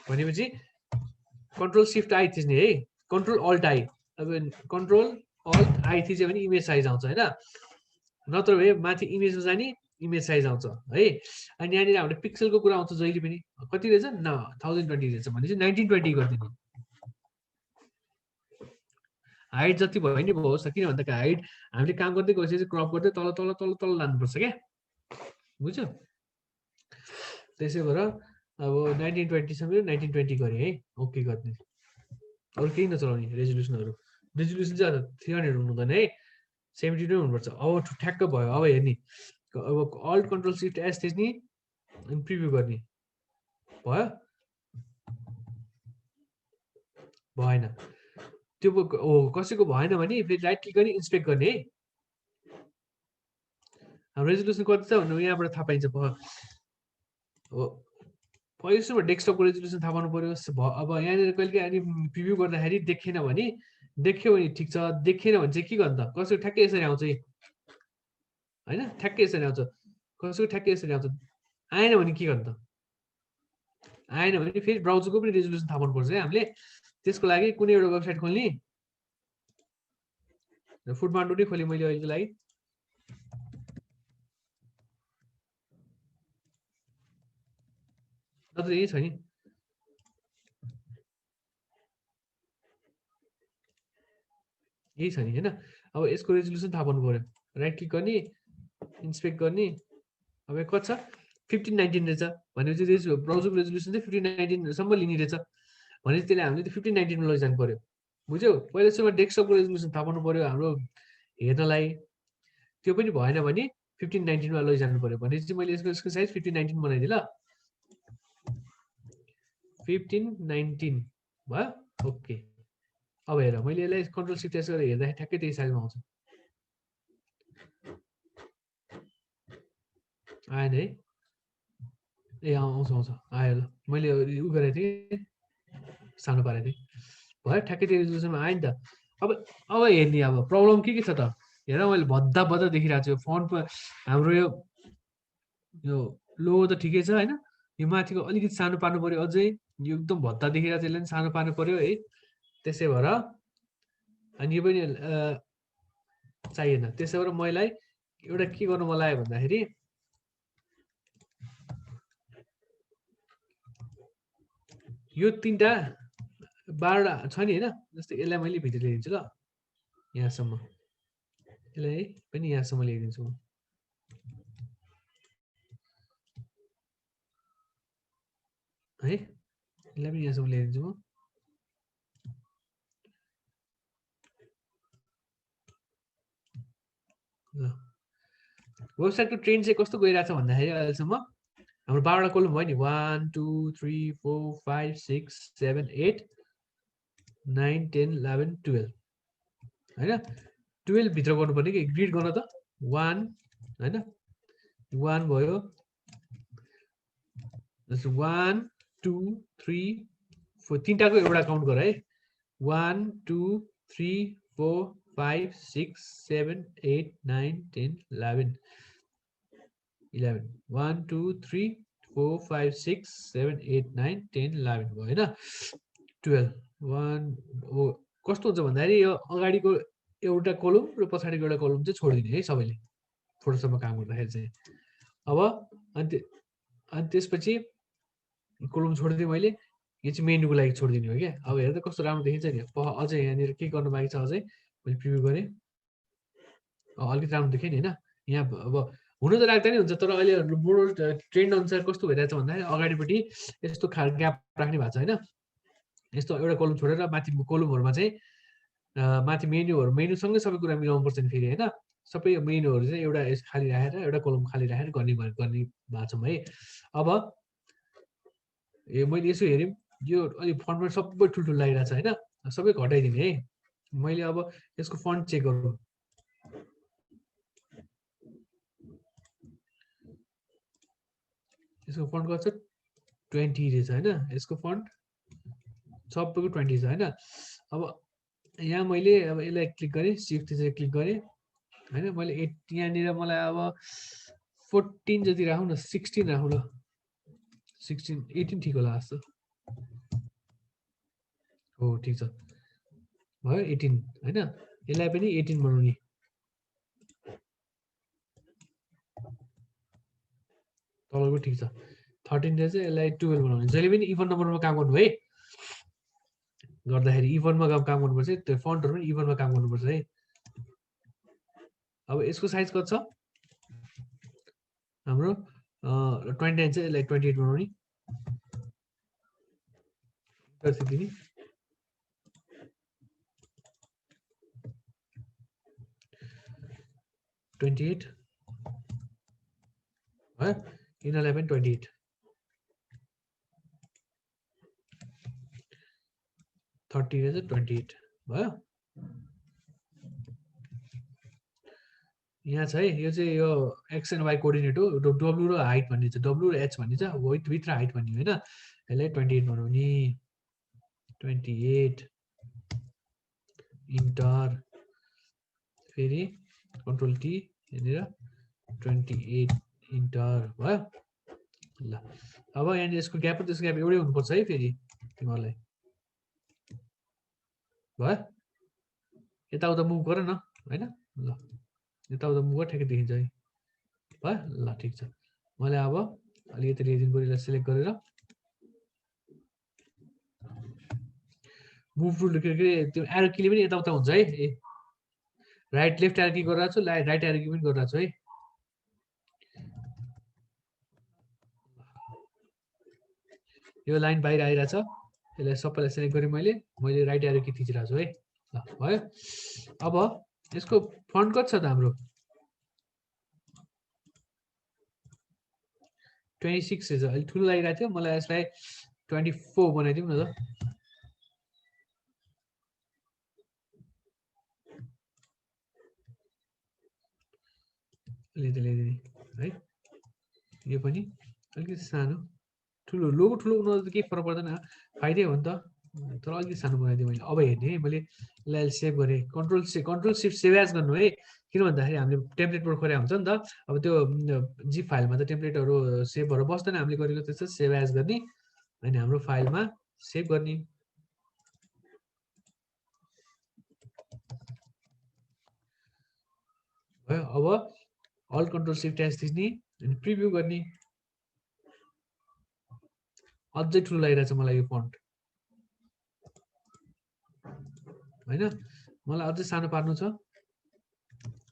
भनेपछि कन्ट्रोल सिफ्ट आई थिच्ने है, कन्ट्रोल अल्ट आई। अब कन्ट्रोल अल्ट आई थिच्यो भने इमेज साइज आउँछ होइन। नत्र भए माथि इमेजमा जाने इमेज साइज आउँछ है। अनि यहाँनिर हाम्रो पिक्सलको कुरा आउँछ जहिले पनि। कति रहेछ 1020 रहेछ भने चाहिँ 1920 गरिदिने। हाइट जति भयो नि होस्, किन भन्दाखेरि हाइट हामीले काम गर्दै गएपछि चाहिँ क्रप गर्दै तल तल तल तल लानुपर्छ क्या, बुझ्यो। त्यसै भएर अब 1920सम्म 1920 गरेँ है, ओके गरिदिने। अरू केही नचलाउने रेजोल्युसनहरू। रेजोल्युसन चाहिँ 300 हुनु हुँदैन है, 70 नै हुनुपर्छ। अब ठ्याक्क भयो। अब हेर्ने, अब अल्ट कन्ट्रोल सिफ्ट एस थिच्ने अनि प्रिभ्यू गर्ने भयो, भएन त्यो कसैको भएन भने फेरि राइट क्लिक गर्ने, इन्सपेक्ट गर्ने है। हाम्रो रेजोल्युसन कति छ भन्नु यहाँबाट थाहा पाइन्छ। पहिलोसम्म डेस्कटपको रेजोल्युसन थाहा पाउनु पऱ्यो। अब यहाँनिर कहिले अनि प्रिभ्यू गर्दाखेरि देखेन भने, देख्यो भने ठिक छ, देखेन भने चाहिँ के गर्नु त। कसैको ठ्याक्कै यसरी आउँछ होइन, ठ्याक्कै यसरी आउँछ। कसैको ठ्याक्कै यसरी आउँछ आएन भने के गर्नु त आएन भने फेरि ब्राउजरको पनि रेजोल्युसन थाहा पाउनुपर्छ है हामीले त्यसको लागि कुनै एउटा वेबसाइट खोल्ने फुटमान्डो नै खोलेँ मैले अहिलेको लागि नत्र यही छ नि यही छ नि होइन अब यसको रेजोल्युसन थाहा पाउनु पर्यो राइट क्लिक गर्ने इन्सपेक्ट गर्ने अब कति छ 1519 रहेछ भनेपछि ब्राउजरको रेजोल्युसन चाहिँ 1519 सम्म लिने रहेछ भनेपछि त्यसले हामीले त्यो 1519 मा लैजानु पर्यो बुझ्यौ पहिला सुरुमा डेस्कटपको रेजोल्युसन थाहा पाउनु पर्यो हाम्रो हेर्नलाई त्यो पनि भएन भने 1519 मा लैजानु पर्यो भनेपछि मैले यसको साइज 1519 बनाइदिएँ ल 1519 भयो ओके अब हेर मैले यसलाई कन्ट्रोल शिफ्ट एस गरेर हेर्दा ठ्याक्कै त्यही साइजमा आउँछ आएन है ए आउँछ आउँछ आयो ल मैले उ गरेको थिएँ सानो पारेको थिएँ भयो ठ्याक्कै त्यो रेजोल्युसनमा आयो नि त अब हेर्ने अब प्रब्लम के छ त हेर मैले भद्दा भद्दा देखिरहेको छु यो फन्ट हाम्रो यो लोगो त ठिकै छ होइन यो माथिको अलिकति सानो पार्नु पर्यो अझै यो एकदम भद्दा देखिरहेको छ यसलाई पनि सानो पार्नु पर्यो है त्यसै भएर अनि यो पनि चाहिएन त्यसै भएर मलाई एउटा के गर्नु मन लाग्यो भन्दाखेरि यो 3टा 12 छ नि होइन जस्तै यसलाई मैले भित्र ल्याइदिन्छु ल यहाँसम्म यसलाई पनि यहाँसम्म ल्याइदिन्छु म है यसलाई पनि यहाँसम्म ल्याइदिन्छु म ल वेबसाइटको ट्रेन्ड चाहिँ कस्तो गइरहेछ भन्दाखेरि अहिलेसम्म हाम्रो 12वटा कोलम भयो नि 1 2 3 4 5 6 7 8 9 10 11 12 होइन 12 भित्र गर्नुपर्ने कि ग्रिड गर्न त 1 होइन 1 भयो 1 2 3 4 3टाको एउटा काउन्ट गर है 1 2 3 4 5 6 7 8 9 10 11 11 1 2 3 4 5 6 7 8 9 10 11 भयो होइन 12 1 कस्तो हुन्छ भन्दाखेरि यो अगाडिको एउटा कोलम र पछाडिको एउटा कोलम चाहिँ छोडिदिने है सबैले फोटोसपमा काम गर्दाखेरि चाहिँ अब अनि त्यसपछि कोलम छोडिदिएँ मैले यो चाहिँ मेनुको लागि छोडिदिने हो क्या अब हेर्दा कस्तो राम्रो देखिन्छ नि अझै यहाँनिर के गर्नु बाँकी छ अझै मैले प्रिभ्यू गरेँ अलिकति राम्रो देखेँ नि होइन यहाँ अब हुन त राख्दा नि हुन्छ तर अहिले मोडल ट्रेन्ड अनुसार कस्तो भइरहेछ भन्दाखेरि अगाडिपट्टि यस्तो खालको ग्याप राख्ने भएको छ होइन यस्तो एउटा कोलम छोडेर माथि कोलमहरूमा चाहिँ माथि मेनुसँगै सबै कुरा मिलाउनु पर्छ नि फेरि होइन सबै मेनुहरू चाहिँ एउटा खाली राखेर एउटा कोलम खाली राखेर गर्ने भएको छौँ है अब मैले यसो हेऱ्यौँ यो अलि फन्टमा सबै ठुल्ठुलो लागिरहेछ होइन सबै घटाइदिने है मैले अब यसको फन्ट चेक गरौँ यसको फन्ट कति छ 20 रहेछ होइन यसको फन्ट सबैको 20 छ होइन अब यहाँ मैले अब यसलाई क्लिक गरेँ सिफ्ट चाहिँ क्लिक गरेँ होइन मैले यहाँनिर मलाई अब 14 जति राखौँ न 16 राखौँ ल 16 18 ठिक होला जस्तो हो ठिक छ भयो 18 होइन यसलाई पनि 18 बनाउने तलको ठिक छ 13 रहेछ यसलाई 12 बनाउने जहिले पनि इभन नम्बरमा काम गर्नु है गर्दाखेरि इभनमा काम गर्नुपर्छ त्यो फन्टहरू पनि इभनमा काम गर्नुपर्छ है अब यसको साइज कति छ हाम्रो 29 चाहिँ यसलाई 28 बनाउने दिने 28 है यिनीहरूलाई पनि 28 30 रहेछ 28 भयो यहाँ छ है यो चाहिँ यो एक्स एन्ड वाइ कोअर्डिनेट हो डब्लु र हाइट भन्ने छ डब्लु र एच भन्ने छ विथ भित्र हाइट भन्ने होइन यसलाई 28 बनाउने 28 इन्टर फेरि कन्ट्रोल टी यहाँनिर 28 इन्टर भयो ल। अब यहाँनिर यसको ग्याप त्यसको ग्याप एउटै हुनुपर्छ है फेरि तिमीहरूलाई भयो। यताउता मुभ गर न होइन ल यताउता मुभ गर ठ्याक्कै देखिन्छ है भयो ल ठिक छ। मैले अब अलिकति ल्याइदिनु पऱ्यो यसलाई सेलेक्ट गरेर मुभ टुल के त्यो एरो किले पनि यताउता हुन्छ है। ए राइट लेफ्ट एरो की गरिरहेको छु राइट एरो की पनि गरिरहेको छु है। यो लाइन बाहिर आइरहेछ यसलाई सबैलाई सेलेक्ट गरेँ मैले राइट एरो की थिचिरहेको छु है ल भयो। अब यसको फन्ट कति छ त हाम्रो 26 छ अलिक ठुलो लागिरहेको थियो मलाई यसलाई 24 बनाइदिउँ न त। अलिकति ल्याइदिने है यो पनि अलिकति सानो ठुलो लोगो ठुलो बनाउँदा त केही फरक पर्दैन फाइदै हो नि त तर अलिकति सानो बनाइदिएँ मैले। अब हेर्ने है मैले यसलाई सेभ गरेँ कन्ट्रोल सिफ्ट सेभ एज गर्नु है किन भन्दाखेरि हामीले टेम्प्लेटबाट खोले हुन्छ नि त। अब त्यो जिप फाइलमा त टेम्प्लेटहरू सेभ भएर बस्दैन हामीले गरेको त्यस्तो सेभ एज गर्ने अनि हाम्रो फाइलमा सेभ गर्ने भयो। अब अल्ट कन्ट्रोल सिफ्ट एज थिच्ने अनि प्रिभ्यू गर्ने अझै ठुलो लागिरहेछ मलाई यो फन्ट होइन मलाई अझै सानो पार्नु छ।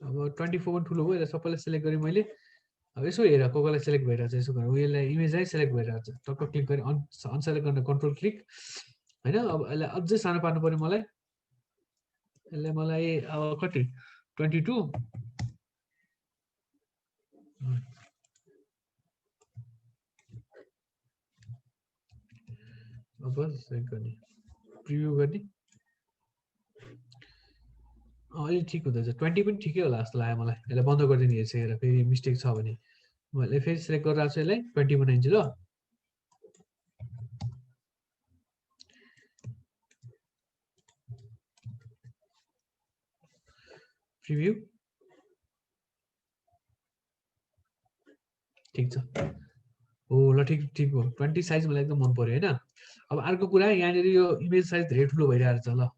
अब 24 पनि ठुलो भयो यसलाई सबैलाई सेलेक्ट गरेँ मैले। अब यसो हेर कसलाई सेलेक्ट भइरहेछ यसो गरेर यसलाई इमेजै सेलेक्ट भइरहेछ टक्क क्लिक गरेँ अनसेलेक्ट गर्न कन्ट्रोल क्लिक होइन। अब यसलाई अझै सानो पार्नु पऱ्यो मलाई यसलाई मलाई अब कति 22 अब सेलेक्ट गर्ने प्रिभ्यू गर्ने अलि ठिक हुँदैछ 20 पनि ठिकै होला जस्तो लाग्यो मलाई। यसलाई बन्द गरिदिने हेरेर फेरि मिस्टेक छ भने मैले फेरि सेलेक्ट गरिरहेको छु यसलाई 20 बनाइदिन्छु ल। प्रिभ्यू ठिक छ हो ल ठिक ठिक हो 20 साइज मलाई एकदम मन पर्यो होइन। अब अर्को कुरा यहाँनिर यो इमेज साइज धेरै ठुलो भइरहेको छ ल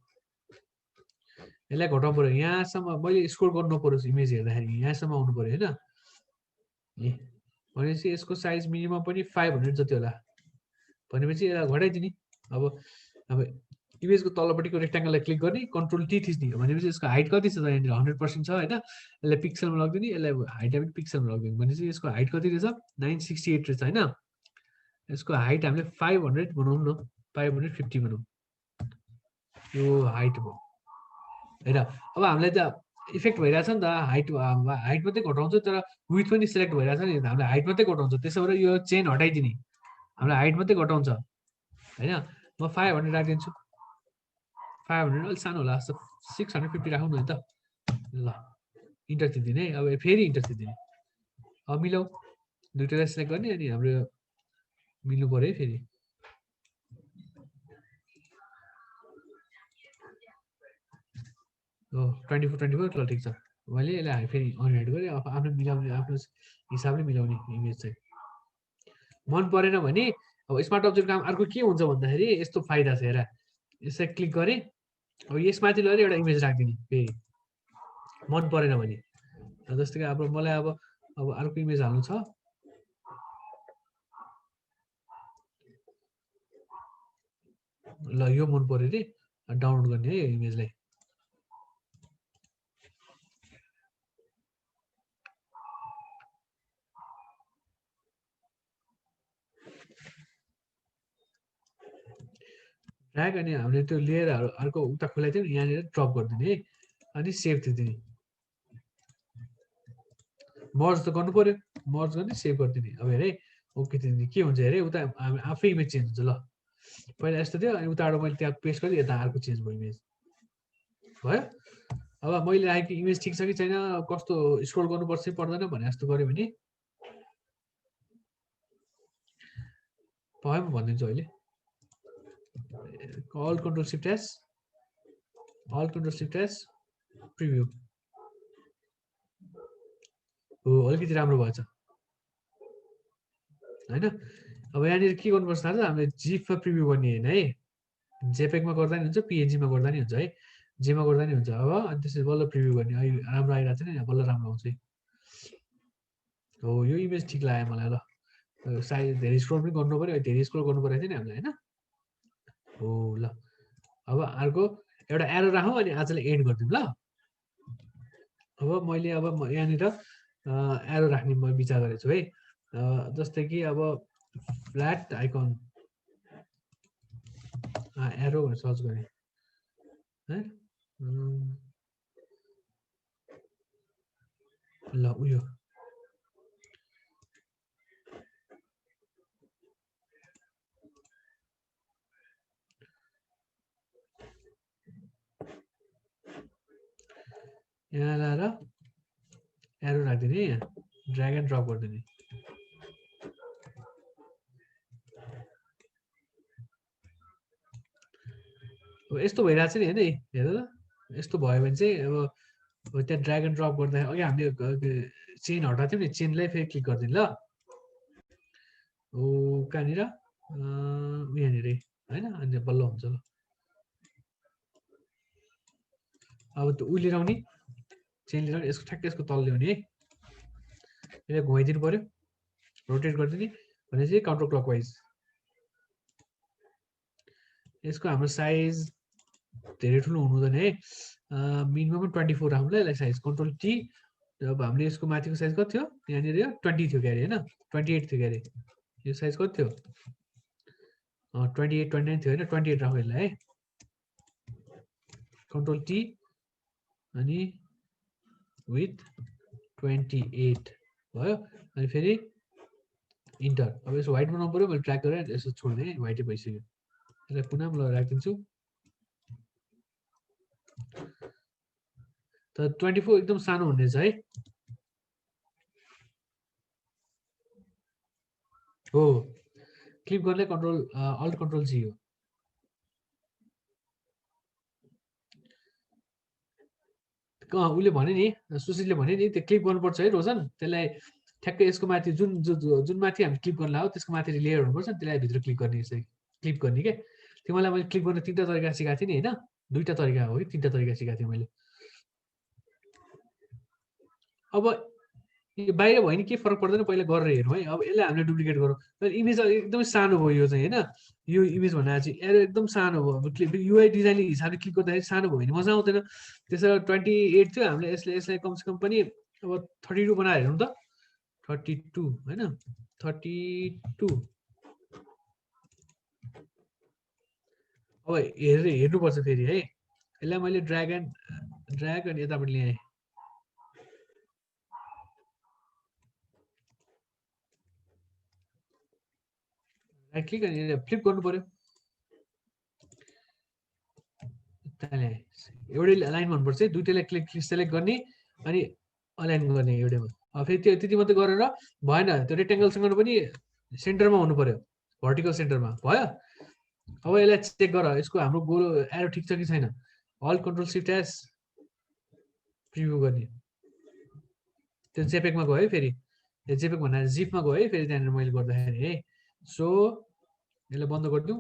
यसलाई घटाउनु पऱ्यो यहाँसम्म मैले स्क्रोल गर्नु नपरोस् इमेज हेर्दाखेरि यहाँसम्म आउनु पऱ्यो होइन। ए भनेपछि यसको साइज मिनिमम पनि 500 जति होला भनेपछि यसलाई घटाइदिने। अब इमेजको तलपट्टिको रेक्ट्याङ्गललाई क्लिक गर्ने कन्ट्रोल टी थिच्ने भनेपछि यसको हाइट कति छ त यहाँनिर 100% छ होइन। यसलाई पिक्सलमा लगिदिने यसलाई हाइटलाई पनि पिक्सलमा लगिदिने भनेपछि यसको हाइट कति रहेछ 968 रहेछ होइन। यसको हाइट हामीले 500 बनाउँ न 550 बनाउँ यो हाइट भयो होइन। अब हामीलाई त इफेक्ट भइरहेछ नि त हाइट मात्रै घटाउँछ तर विथ पनि सिलेक्ट भइरहेछ नि हामीले हाइट मात्रै घटाउँछ त्यसो भएर यो चेन हटाइदिने हामीलाई हाइट मात्रै घटाउँछ होइन। म 500 राखिदिन्छु 500 अलिक सानो होला जस्तो 650 राखौँ न त ल इन्टर थिचिदिने है। अब फेरि इन्टर थिचिदिने अब मिलाऊ दुइटैलाई सेलेक्ट गर्ने अनि हाम्रो मिल्नु पऱ्यो है फेरि हो 24 ल ठिक छ। मैले यसलाई फेरि अनहाइड गरेँ अब आफ्नो मिलाउने आफ्नो हिसाबले मिलाउने इमेज चाहिँ मन परेन भने अब स्मार्ट अब्जेक्ट काम अर्को के हुन्छ भन्दाखेरि यस्तो फाइदा छ हेर यसलाई क्लिक गरेँ अब यसमाथि लगेर एउटा इमेज राखिदिने फेरि मन परेन भने जस्तो कि अब मलाई अब अर्को इमेज हाल्नु छ ल यो मन पर्यो अरे डाउनलोड गर्ने है यो इमेजलाई ड्र्याग अनि हामीले त्यो लेयरहरू अर्को उता खुलाइदियो नि यहाँनिर ड्रप गरिदिने है अनि सेभ दिदिने मर्ज त गर्नु पर्यो मर्ज गर्ने सेभ गरिदिने अब हेरे ओके दिने के हुन्छ हेरे उता आफै इमेज चेन्ज हुन्छ ल पहिला यस्तो थियो अनि उताबाट मैले त्यहाँ पेस्ट गरेँ यता अर्को चेन्ज भयो इमेज भयो। अब मैले राखेको इमेज ठिक छ कि छैन कस्तो स्क्रोल गर्नुपर्छ कि पर्दैन भने जस्तो गऱ्यो भने भयो म भनिदिन्छु अहिले alt control shift S preview हो अलिकति राम्रो भएछ हैन। अब यहाँनिर के गर्नुपर्छ थाहा छ, हामीले जिफमा प्रिभ्यू गर्ने होइन है, जेपेगमा गर्दा नि हुन्छ, पिएनजीमा गर्दा नि हुन्छ है, जेमा गर्दा नि हुन्छ। अब अनि त्यसपछि बल्ल प्रिभ्यू गर्ने, अहिले राम्रो आइरहेको छ नि, बल्ल राम्रो आउँछ है। हो यो इमेज ठिक लाग्यो मलाई। ल साइज धेरै स्क्रोल पनि गर्नु पऱ्यो, धेरै स्क्रोल गर्नु परेको थियो नि हामीलाई होइन। हो ल अब अर्को एउटा एरो राखौँ अनि आजलाई एन्ड गरिदिउँ ल। अब मैले यहाँनिर एरो राख्ने म विचार गरेको छु है। जस्तै कि अब फ्ल्याट आइकन एरो भनेर सर्च गरेँ है। ल उयो यहाँ ल्याएर एरो राखिदिने, यहाँ ड्र्याग एन्ड ड्रप गरिदिने। अब यस्तो भइरहेको छ नि होइन, हेर त यस्तो भयो भने चाहिँ अब त्यहाँ ड्र्याग एन्ड ड्रप गर्दा अघि हामीले चेन हटाएको थियौँ नि, चेनलाई फेरि क्लिक गरिदिनु ल। ओ कहाँनिर यहाँनिर होइन, अनि बल्ल हुन्छ ल। अब त्यो उ लिएर आउने, चेन लिएर यसको ठ्याक्कै यसको तल ल्याउने है, यसलाई घुमाइदिनु पऱ्यो, रोटेट गरिदिने भनेपछि काउन्टर क्लकवाइज। यसको हाम्रो साइज धेरै ठुलो हुनु हुँदैन है, मिनिमम 24 राखौँ ल यसलाई साइज। Control T. अब हामीले यसको माथिको साइज कति थियो, यहाँनिर 20 थियो क्यारे होइन, 28 थियो क्यारे। यो साइज कति थियो, 28 29 थियो होइन, 28 राखौँ यसलाई है। कन्ट्रोल टी अनि विथ 28 भयो। अनि फेरि इन्टर। अब यसो व्हाइट बनाउनु पऱ्यो, मैले ट्र्याक गरेर यसो छोडिदिएँ, व्हाइटै भइसक्यो। यसलाई पुनः म राखिदिन्छु। त 24 एकदम सानो हुनेछ है। हो क्लिक गर्ने कन्ट्रोल अल्ट कन्ट्रोल जी हो। उसले भने नि, सुशीलले भने नि त्यो क्लिक गर्नुपर्छ है रोजन, त्यसलाई ठ्याक्कै यसको माथि जुन माथि हामी क्लिक गर्न लाग्यो त्यसको माथि लेयर हुनुपर्छ, त्यसलाई भित्र क्लिक गर्ने, यसरी क्लिक गर्ने के। तिमीलाई मैले क्लिक गर्ने 3टा तरिका सिकाएको थिएँ नि होइन, 2टा तरिका हो कि 3टा तरिका सिकाएको थिएँ मैले। अब यो बाहिर भयो नि के फरक पर्दैन, पहिला गरेर हेरौँ है। अब यसलाई हामीले डुप्लिकेट गरौँ, इमेज एकदमै सानो भयो यो चाहिँ होइन, यो इमेज भनेर चाहिँ एरो एकदम सानो भयो। अब युआई डिजाइनिङ हिसाबले क्लिक गर्दाखेरि सानो भयो भने मजा आउँदैन। त्यसो 28 थियो हामीले, यसलाई कमसेकम पनि अब 32 बनाएर हेरौँ त, 32 होइन, 32। अब हेर्नुपर्छ फेरि है। यसलाई मैले ड्र्याग अनि यतापट्टि ल्याएँ, राइट क्लिक अनि फ्लिप गर्नु पर्यो। एउटै लाइन भन्नुपर्छ, दुइटैलाई क्लिक सेलेक्ट गर्ने अनि अलाइन गर्ने एउटैमा। फेरि त्यो त्यति मात्रै गरेर भएन, त्यो रेक्टेङ्गलसँग पनि सेन्टरमा हुनु पर्यो, भर्टिकल सेन्टरमा भयो। अब यसलाई चेक गर, यसको हाम्रो गोलो एरो ठिक छ कि छैन। Alt control shift S preview गर्ने, त्यो जेपेकमा गयो है, फेरि यो जेपेक भन्दा जिपमा गयो है, फेरि त्यहाँनिर मैले गर्दाखेरि है। सो यसलाई बन्द गरिदिउँ,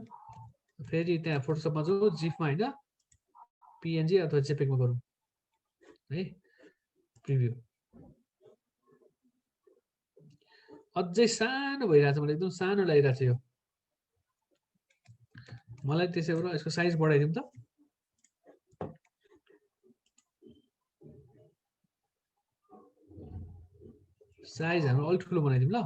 फेरि त्यहाँ फोटोसपमा जाउँ, जिपमा होइन पिएनजी अथवा जेपेकमा गरौँ है, प्रिभ्यू। अझै सानो भइरहेछ, मलाई एकदम सानो लागिरहेको छ यो। मलाई त्यसै गरेर यसको साइज बढाइदिउँ त, साइज हाम्रो अलिक ठुलो बनाइदिउँ ल।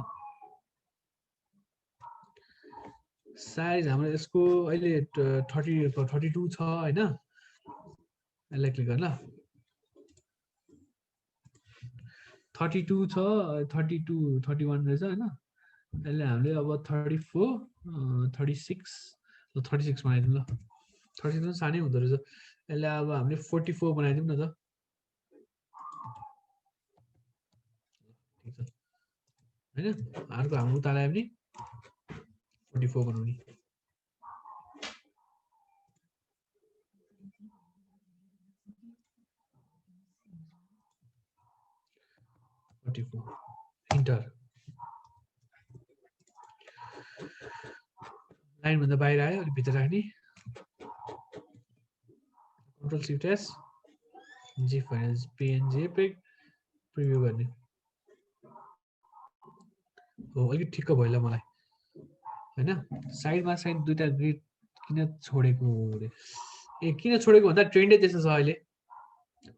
साइज हाम्रो यसको अहिले 32 छ होइन, यसलाई क्लिक गर्न ल। 32 छ, 32 31 रहेछ होइन, यसले हामीले अब 34 36 36 बनाइदिउँ ल। 36 सानै हुँदो रहेछ, यसलाई अब हामीले 44 बनाइदिउँ न त, ठिक छ होइन। अर्को हाम्रो उता ल्यायो भने 44 बनाउने। इन्टर। लाइन भन्दा बाहिर आयो अनि भित्र राख्ने control shift S G file PNG preview गर्ने हो अलिक ठिक्क भयो ल मलाई हैन साइडमा साइड दुईटा ग्रिड किन छोडेको रे ए किन छोडेको भन्दा ट्रेन्डै त्यस्तो छ अहिले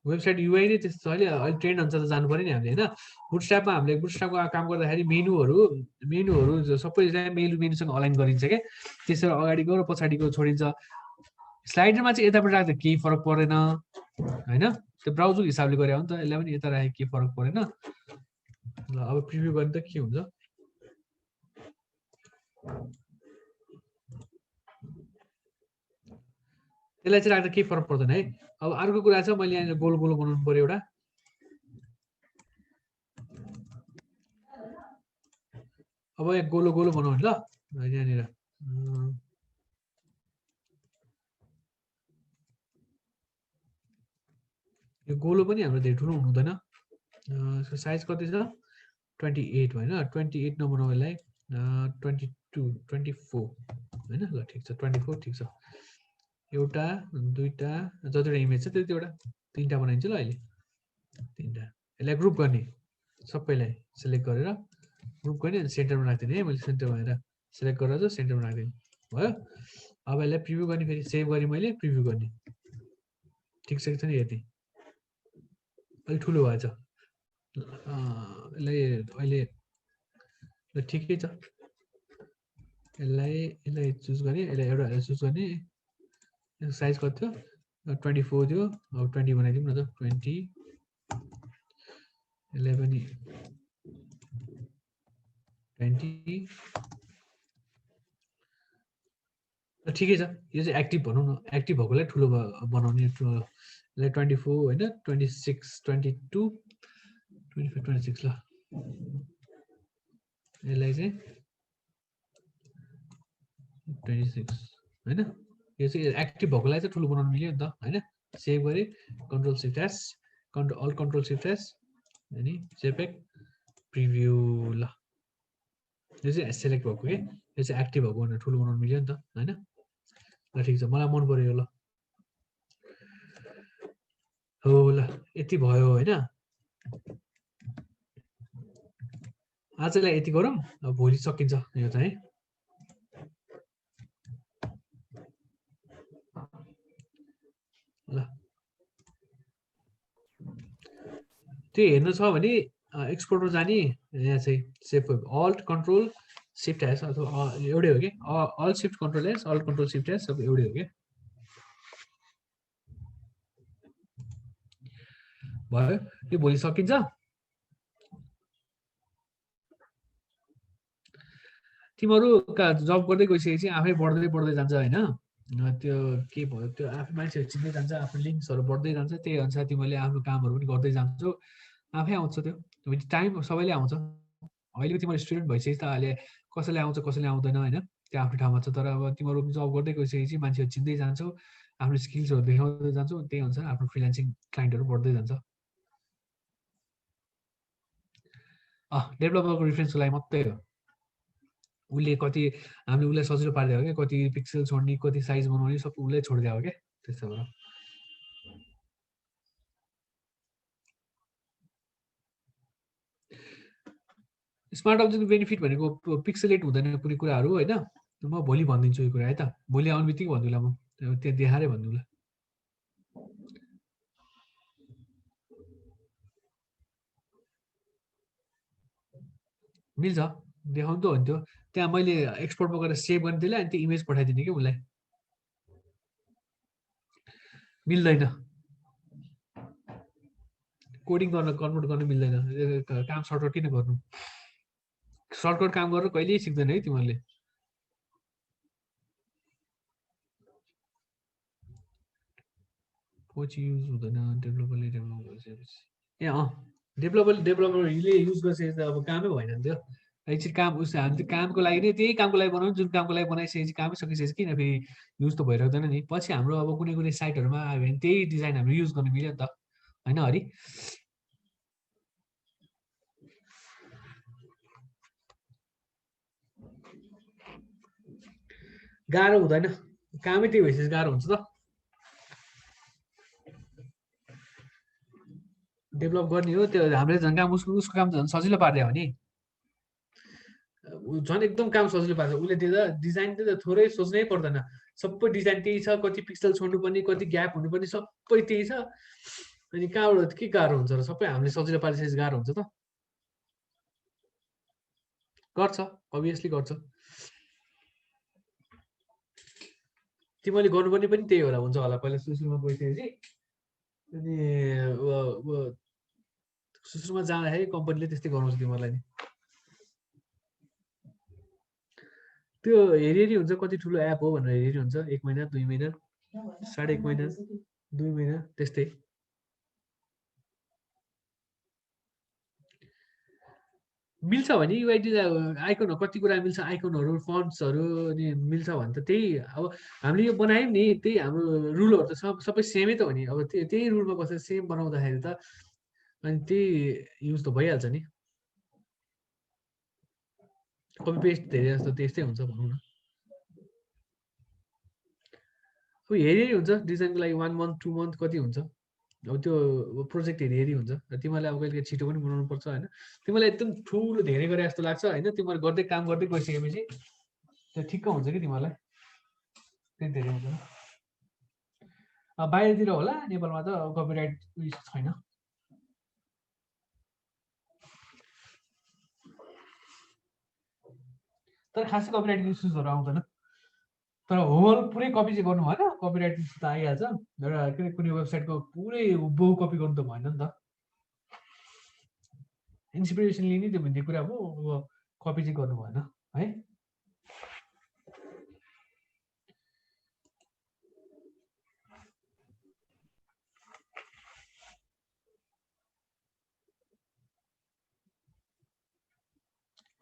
वेबसाइट युआई नै त्यस्तो छ अहिले अहिले ट्रेन्ड अनुसार त जानु पर्यो नि हामीले हैन बुटस्ट्र्यापमा हामीले बुटस्ट्र्यापको काम गर्दाखेरि मेनुहरू सबै मेनुसँग अलाइन गरिन्छ के त्यसरी अगाडिको र पछाडिको छोडिन्छ स्लाइडरमा चाहिँ यतापट्टि राख्दा केही फरक पर्दैन हैन त्यो ब्राउजरको हिसाबले गरे हो नि त यसलाई पनि यता राखे केही फरक परेन ल अब प्रिभ्यू गर्ने त के हुन्छ त्यसलाई चाहिँ राख्दा केही फरक पर्दैन है अब अर्को कुरा छ मैले यहाँ गोल गोलो बनाउनु पर्यो एउटा अब यहाँ गोलो गोलो बनाउनु ल यहाँनिर यो गोलो पनि हाम्रो धेरै ठुलो हुनु हुँदैन यसको साइज कति छ 28 होइन 28 नबनाऊ यसलाई 22 24 होइन ल ठिक छ 24 ठिक छ एउटा दुईटा जतिवटा इमेज छ त्यतिवटा तीनटा बनाइन्छ ल अहिले तीनटा यसलाई ग्रुप गर्ने सबैलाई सिलेक्ट गरेर ग्रुप गर्ने अनि सेन्टरमा राख्दिने है मैले सेन्टरमा हेरेर सिलेक्ट गरेर चाहिँ सेन्टरमा राख्दिने भयो अब यसलाई प्रिभ्यू गर्ने फेरि सेभ गरेँ मैले प्रिभ्यू गर्ने ठिक छ नि हेर्ने अलिक ठुलो भएछ यसलाई अहिले ठिकै छ यसलाई चुज गर्ने यसलाई एउटा चुज गर्ने साइज कति थियो 24 थियो अब 20 बनाइदिउँ न त 20 यसलाई पनि 20 ठिकै छ यो चाहिँ एक्टिभ भनौँ न एक्टिभ भएकोलाई ठुलो बनाउने यसलाई 24 होइन 26 22 25 26 ल यसलाई चाहिँ 26 होइन यो चाहिँ एक्टिभ भएकोलाई चाहिँ ठुलो बनाउनु मिल्यो नि त होइन सेभ गरेँ control shift S control shift S अनि जेपेग प्रिभ्यू ल यो चाहिँ सेलेक्ट भएको के यो चाहिँ एक्टिभ भएको भनेर ठुलो बनाउनु मिल्यो नि त होइन ल ठिक छ मलाई मन पर्यो ल हो ल यति भयो होइन आजलाई यति गरौँ अब भोलि सकिन्छ यो चाहिँ ल त्यो हेर्नु छ भने एक्सपोर्टमा जाने यहाँ चाहिँ save alt control shift S अथवा एउटै हो कि alt shift control S alt control shift S सब एउटै हो कि भयो यो भोलि सकिन्छ तिमीहरू जब गर्दै गइसकेपछि आफै बढ्दै जान्छ होइन त्यो के भयो त्यो आफै मान्छेहरू चिन्दै जान्छ आफ्नो लिङ्क्सहरू बढ्दै जान्छ त्यही अनुसार तिमीले आफ्नो कामहरू पनि गर्दै जान्छौ आफै आउँछ त्यो टाइम सबैले आउँछ अहिले तिमीहरू स्टुडेन्ट भइसकेपछि त अहिले कसैले आउँछ कसैले आउँदैन होइन त्यो आफ्नो ठाउँमा छ तर अब तिमीहरू जब गर्दै गइसकेपछि मान्छेहरू चिन्दै जान्छौ आफ्नो स्किल्सहरू देखाउँदै जान्छौ त्यही अनुसार आफ्नो फ्रिलान्सिङ क्लाइन्टहरू बढ्दै जान्छ डेभलपरको रिफरेन्सको लागि मात्रै हो उसले कति हामीले उसलाई सजिलो पारिदियो क्या कति पिक्सल छोड्ने कति साइज बनाउने सब उसले छोडिदियो क्या त्यस्तो भएर स्मार्ट अब्जेक्टको बेनिफिट भनेको पिक्सलेट हुँदैन कुनै कुराहरू होइन म भोलि भनिदिन्छु यो कुरा है त भोलि आउने बित्तिकै भन्दिनँ म त्यो देखाएरै भन्दिनँ मिल्छ देखाउनु त हो नि त्यो त्यहाँ मैले एक्सपोर्टमा गएर सेभ गर्ने त्यसलाई अनि त्यो इमेज पठाइदिने कि उसलाई मिल्दैन कोडिङ गर्न कन्भर्ट गर्न मिल्दैन काम सर्टकट किन गर्नु सर्टकट काम गरेर कहिल्यै सिक्दैन है तिमीहरूले पछि युज हुँदैन डेभलपरले डेभलप गरिसकेपछि ए डेभलपरले युज गरिसकेपछि त अब कामै भएन नि त्यो एकछिन काम उस हामी त्यो कामको लागि नै त्यही कामको लागि बनाउनु जुन कामको लागि बनाइसकेपछि कामै सकिसकेपछि किन फेरि युज त भइरहेदैन नि पछि हाम्रो अब कुनै साइटहरूमा आयो भने त्यही डिजाइन हाम्रो युज गर्न मिल्यो नि त होइन हरि गाह्रो हुँदैन, कामै त्यही भइसकेपछि गाह्रो हुन्छ त। डेभलप गर्ने हो त्यो, हामीले झन् काम उसको काम झन् सजिलो पारिदियो भने झन् एकदम काम सजिलो पार्छ उसले। त्यो त डिजाइन त थोरै सोच्नै पर्दैन, सबै डिजाइन त्यही छ, कति पिक्सल छोड्नुपर्ने, कति ग्याप हुनुपर्ने सबै त्यही छ। अनि कहाँबाट के गाह्रो हुन्छ र, सबै हामीले सजिलो पारिसकेपछि गाह्रो हुन्छ त। गर्छ, अभियसली गर्छ। तिमीले गर्नुपर्ने पनि त्यही होला, हुन्छ होला। पहिला सुरुमा गइसकेपछि अनि सुरुमा जाँदाखेरि कम्पनीले त्यस्तै गराउँछ तिमीहरूलाई नि। त्यो हेरी हुन्छ कति ठुलो एप हो भनेर हेरी हुन्छ। 1 महिना 2 महिना 1.5 महिना 2 महिना त्यस्तै। मिल्छ भने युआइडी आइकन कति कुरा मिल्छ, आइकनहरू फन्ट्सहरू अनि मिल्छ भने त त्यही अब हामीले यो बनायौँ नि, त्यही हाम्रो रुलहरू त सबै सेमै त हो नि। अब त्यही रुलमा बसेर सेम बनाउँदाखेरि त अनि त्यही युज त भइहाल्छ नि। कपी पेस्ट धेरै जस्तो त्यस्तै हुन्छ भनौँ न। अब हेरी हुन्छ डिजाइनको लागि 1 मन्थ 2 मन्थ कति हुन्छ। अब त्यो प्रोजेक्ट हेरी हुन्छ। तिमीलाई अब कहिले छिटो पनि बनाउनु पर्छ होइन, तिमीलाई एकदम ठुलो धेरै गरे जस्तो लाग्छ होइन, तिमीहरू गर्दै काम गर्दै गइसकेपछि त्यो ठिक्क हुन्छ कि तिमीहरूलाई, त्यति धेरै हुन्छ। बाहिरतिर होला, नेपालमा त कपिराइट उयो छैन। तर खासै कपिराइट इस्युजहरू आउँदैन। तर होल पुरै कपी चाहिँ गर्नु भएन, कपिराइट इस्यु त आइहाल्छ। एउटा कुनै वेबसाइटको पुरै बहु कपी गर्नु त भएन नि त। इन्सपिरेसन लिने त्यो भन्ने कुरा हो, अब कपी चाहिँ गर्नु भएन है।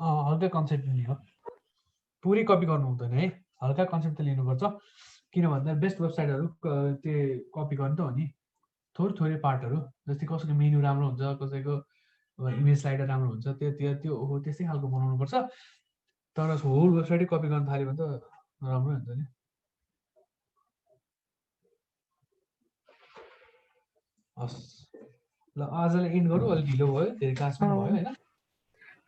हल्का कन्सेप्ट लिने हो, पुरै कपी गर्नु हुँदैन है, हल्का कन्सेप्ट त लिनुपर्छ। किन भन्दा बेस्ट वेबसाइटहरू त्यो कपी गर्नु त हो नि, थोरै पार्टहरू। जस्तै कसैको मेन्यु राम्रो हुन्छ, कसैको इमेज स्लाइडर राम्रो हुन्छ, त्यो हो त्यस्तै खालको बनाउनुपर्छ। तर होल वेबसाइटै कपी गर्न थाल्यो भने त राम्रै हुन्छ नि। हस् ल, आजलाई इन्ड गरौँ, अलिक ढिलो भयो, धेरै क्लास पनि भयो होइन।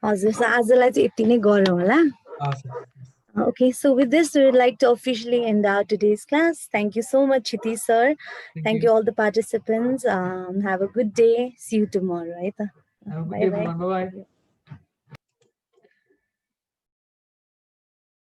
हजुर सर, आजलाई चाहिँ यति नै गरौँ होला। Okay, so with this, we would like to officially end our today's class. Thank you so much, Chiti sir. Thank you all the participants. Have a good day. See you tomorrow. Right? Have a good day, everyone. Bye-bye.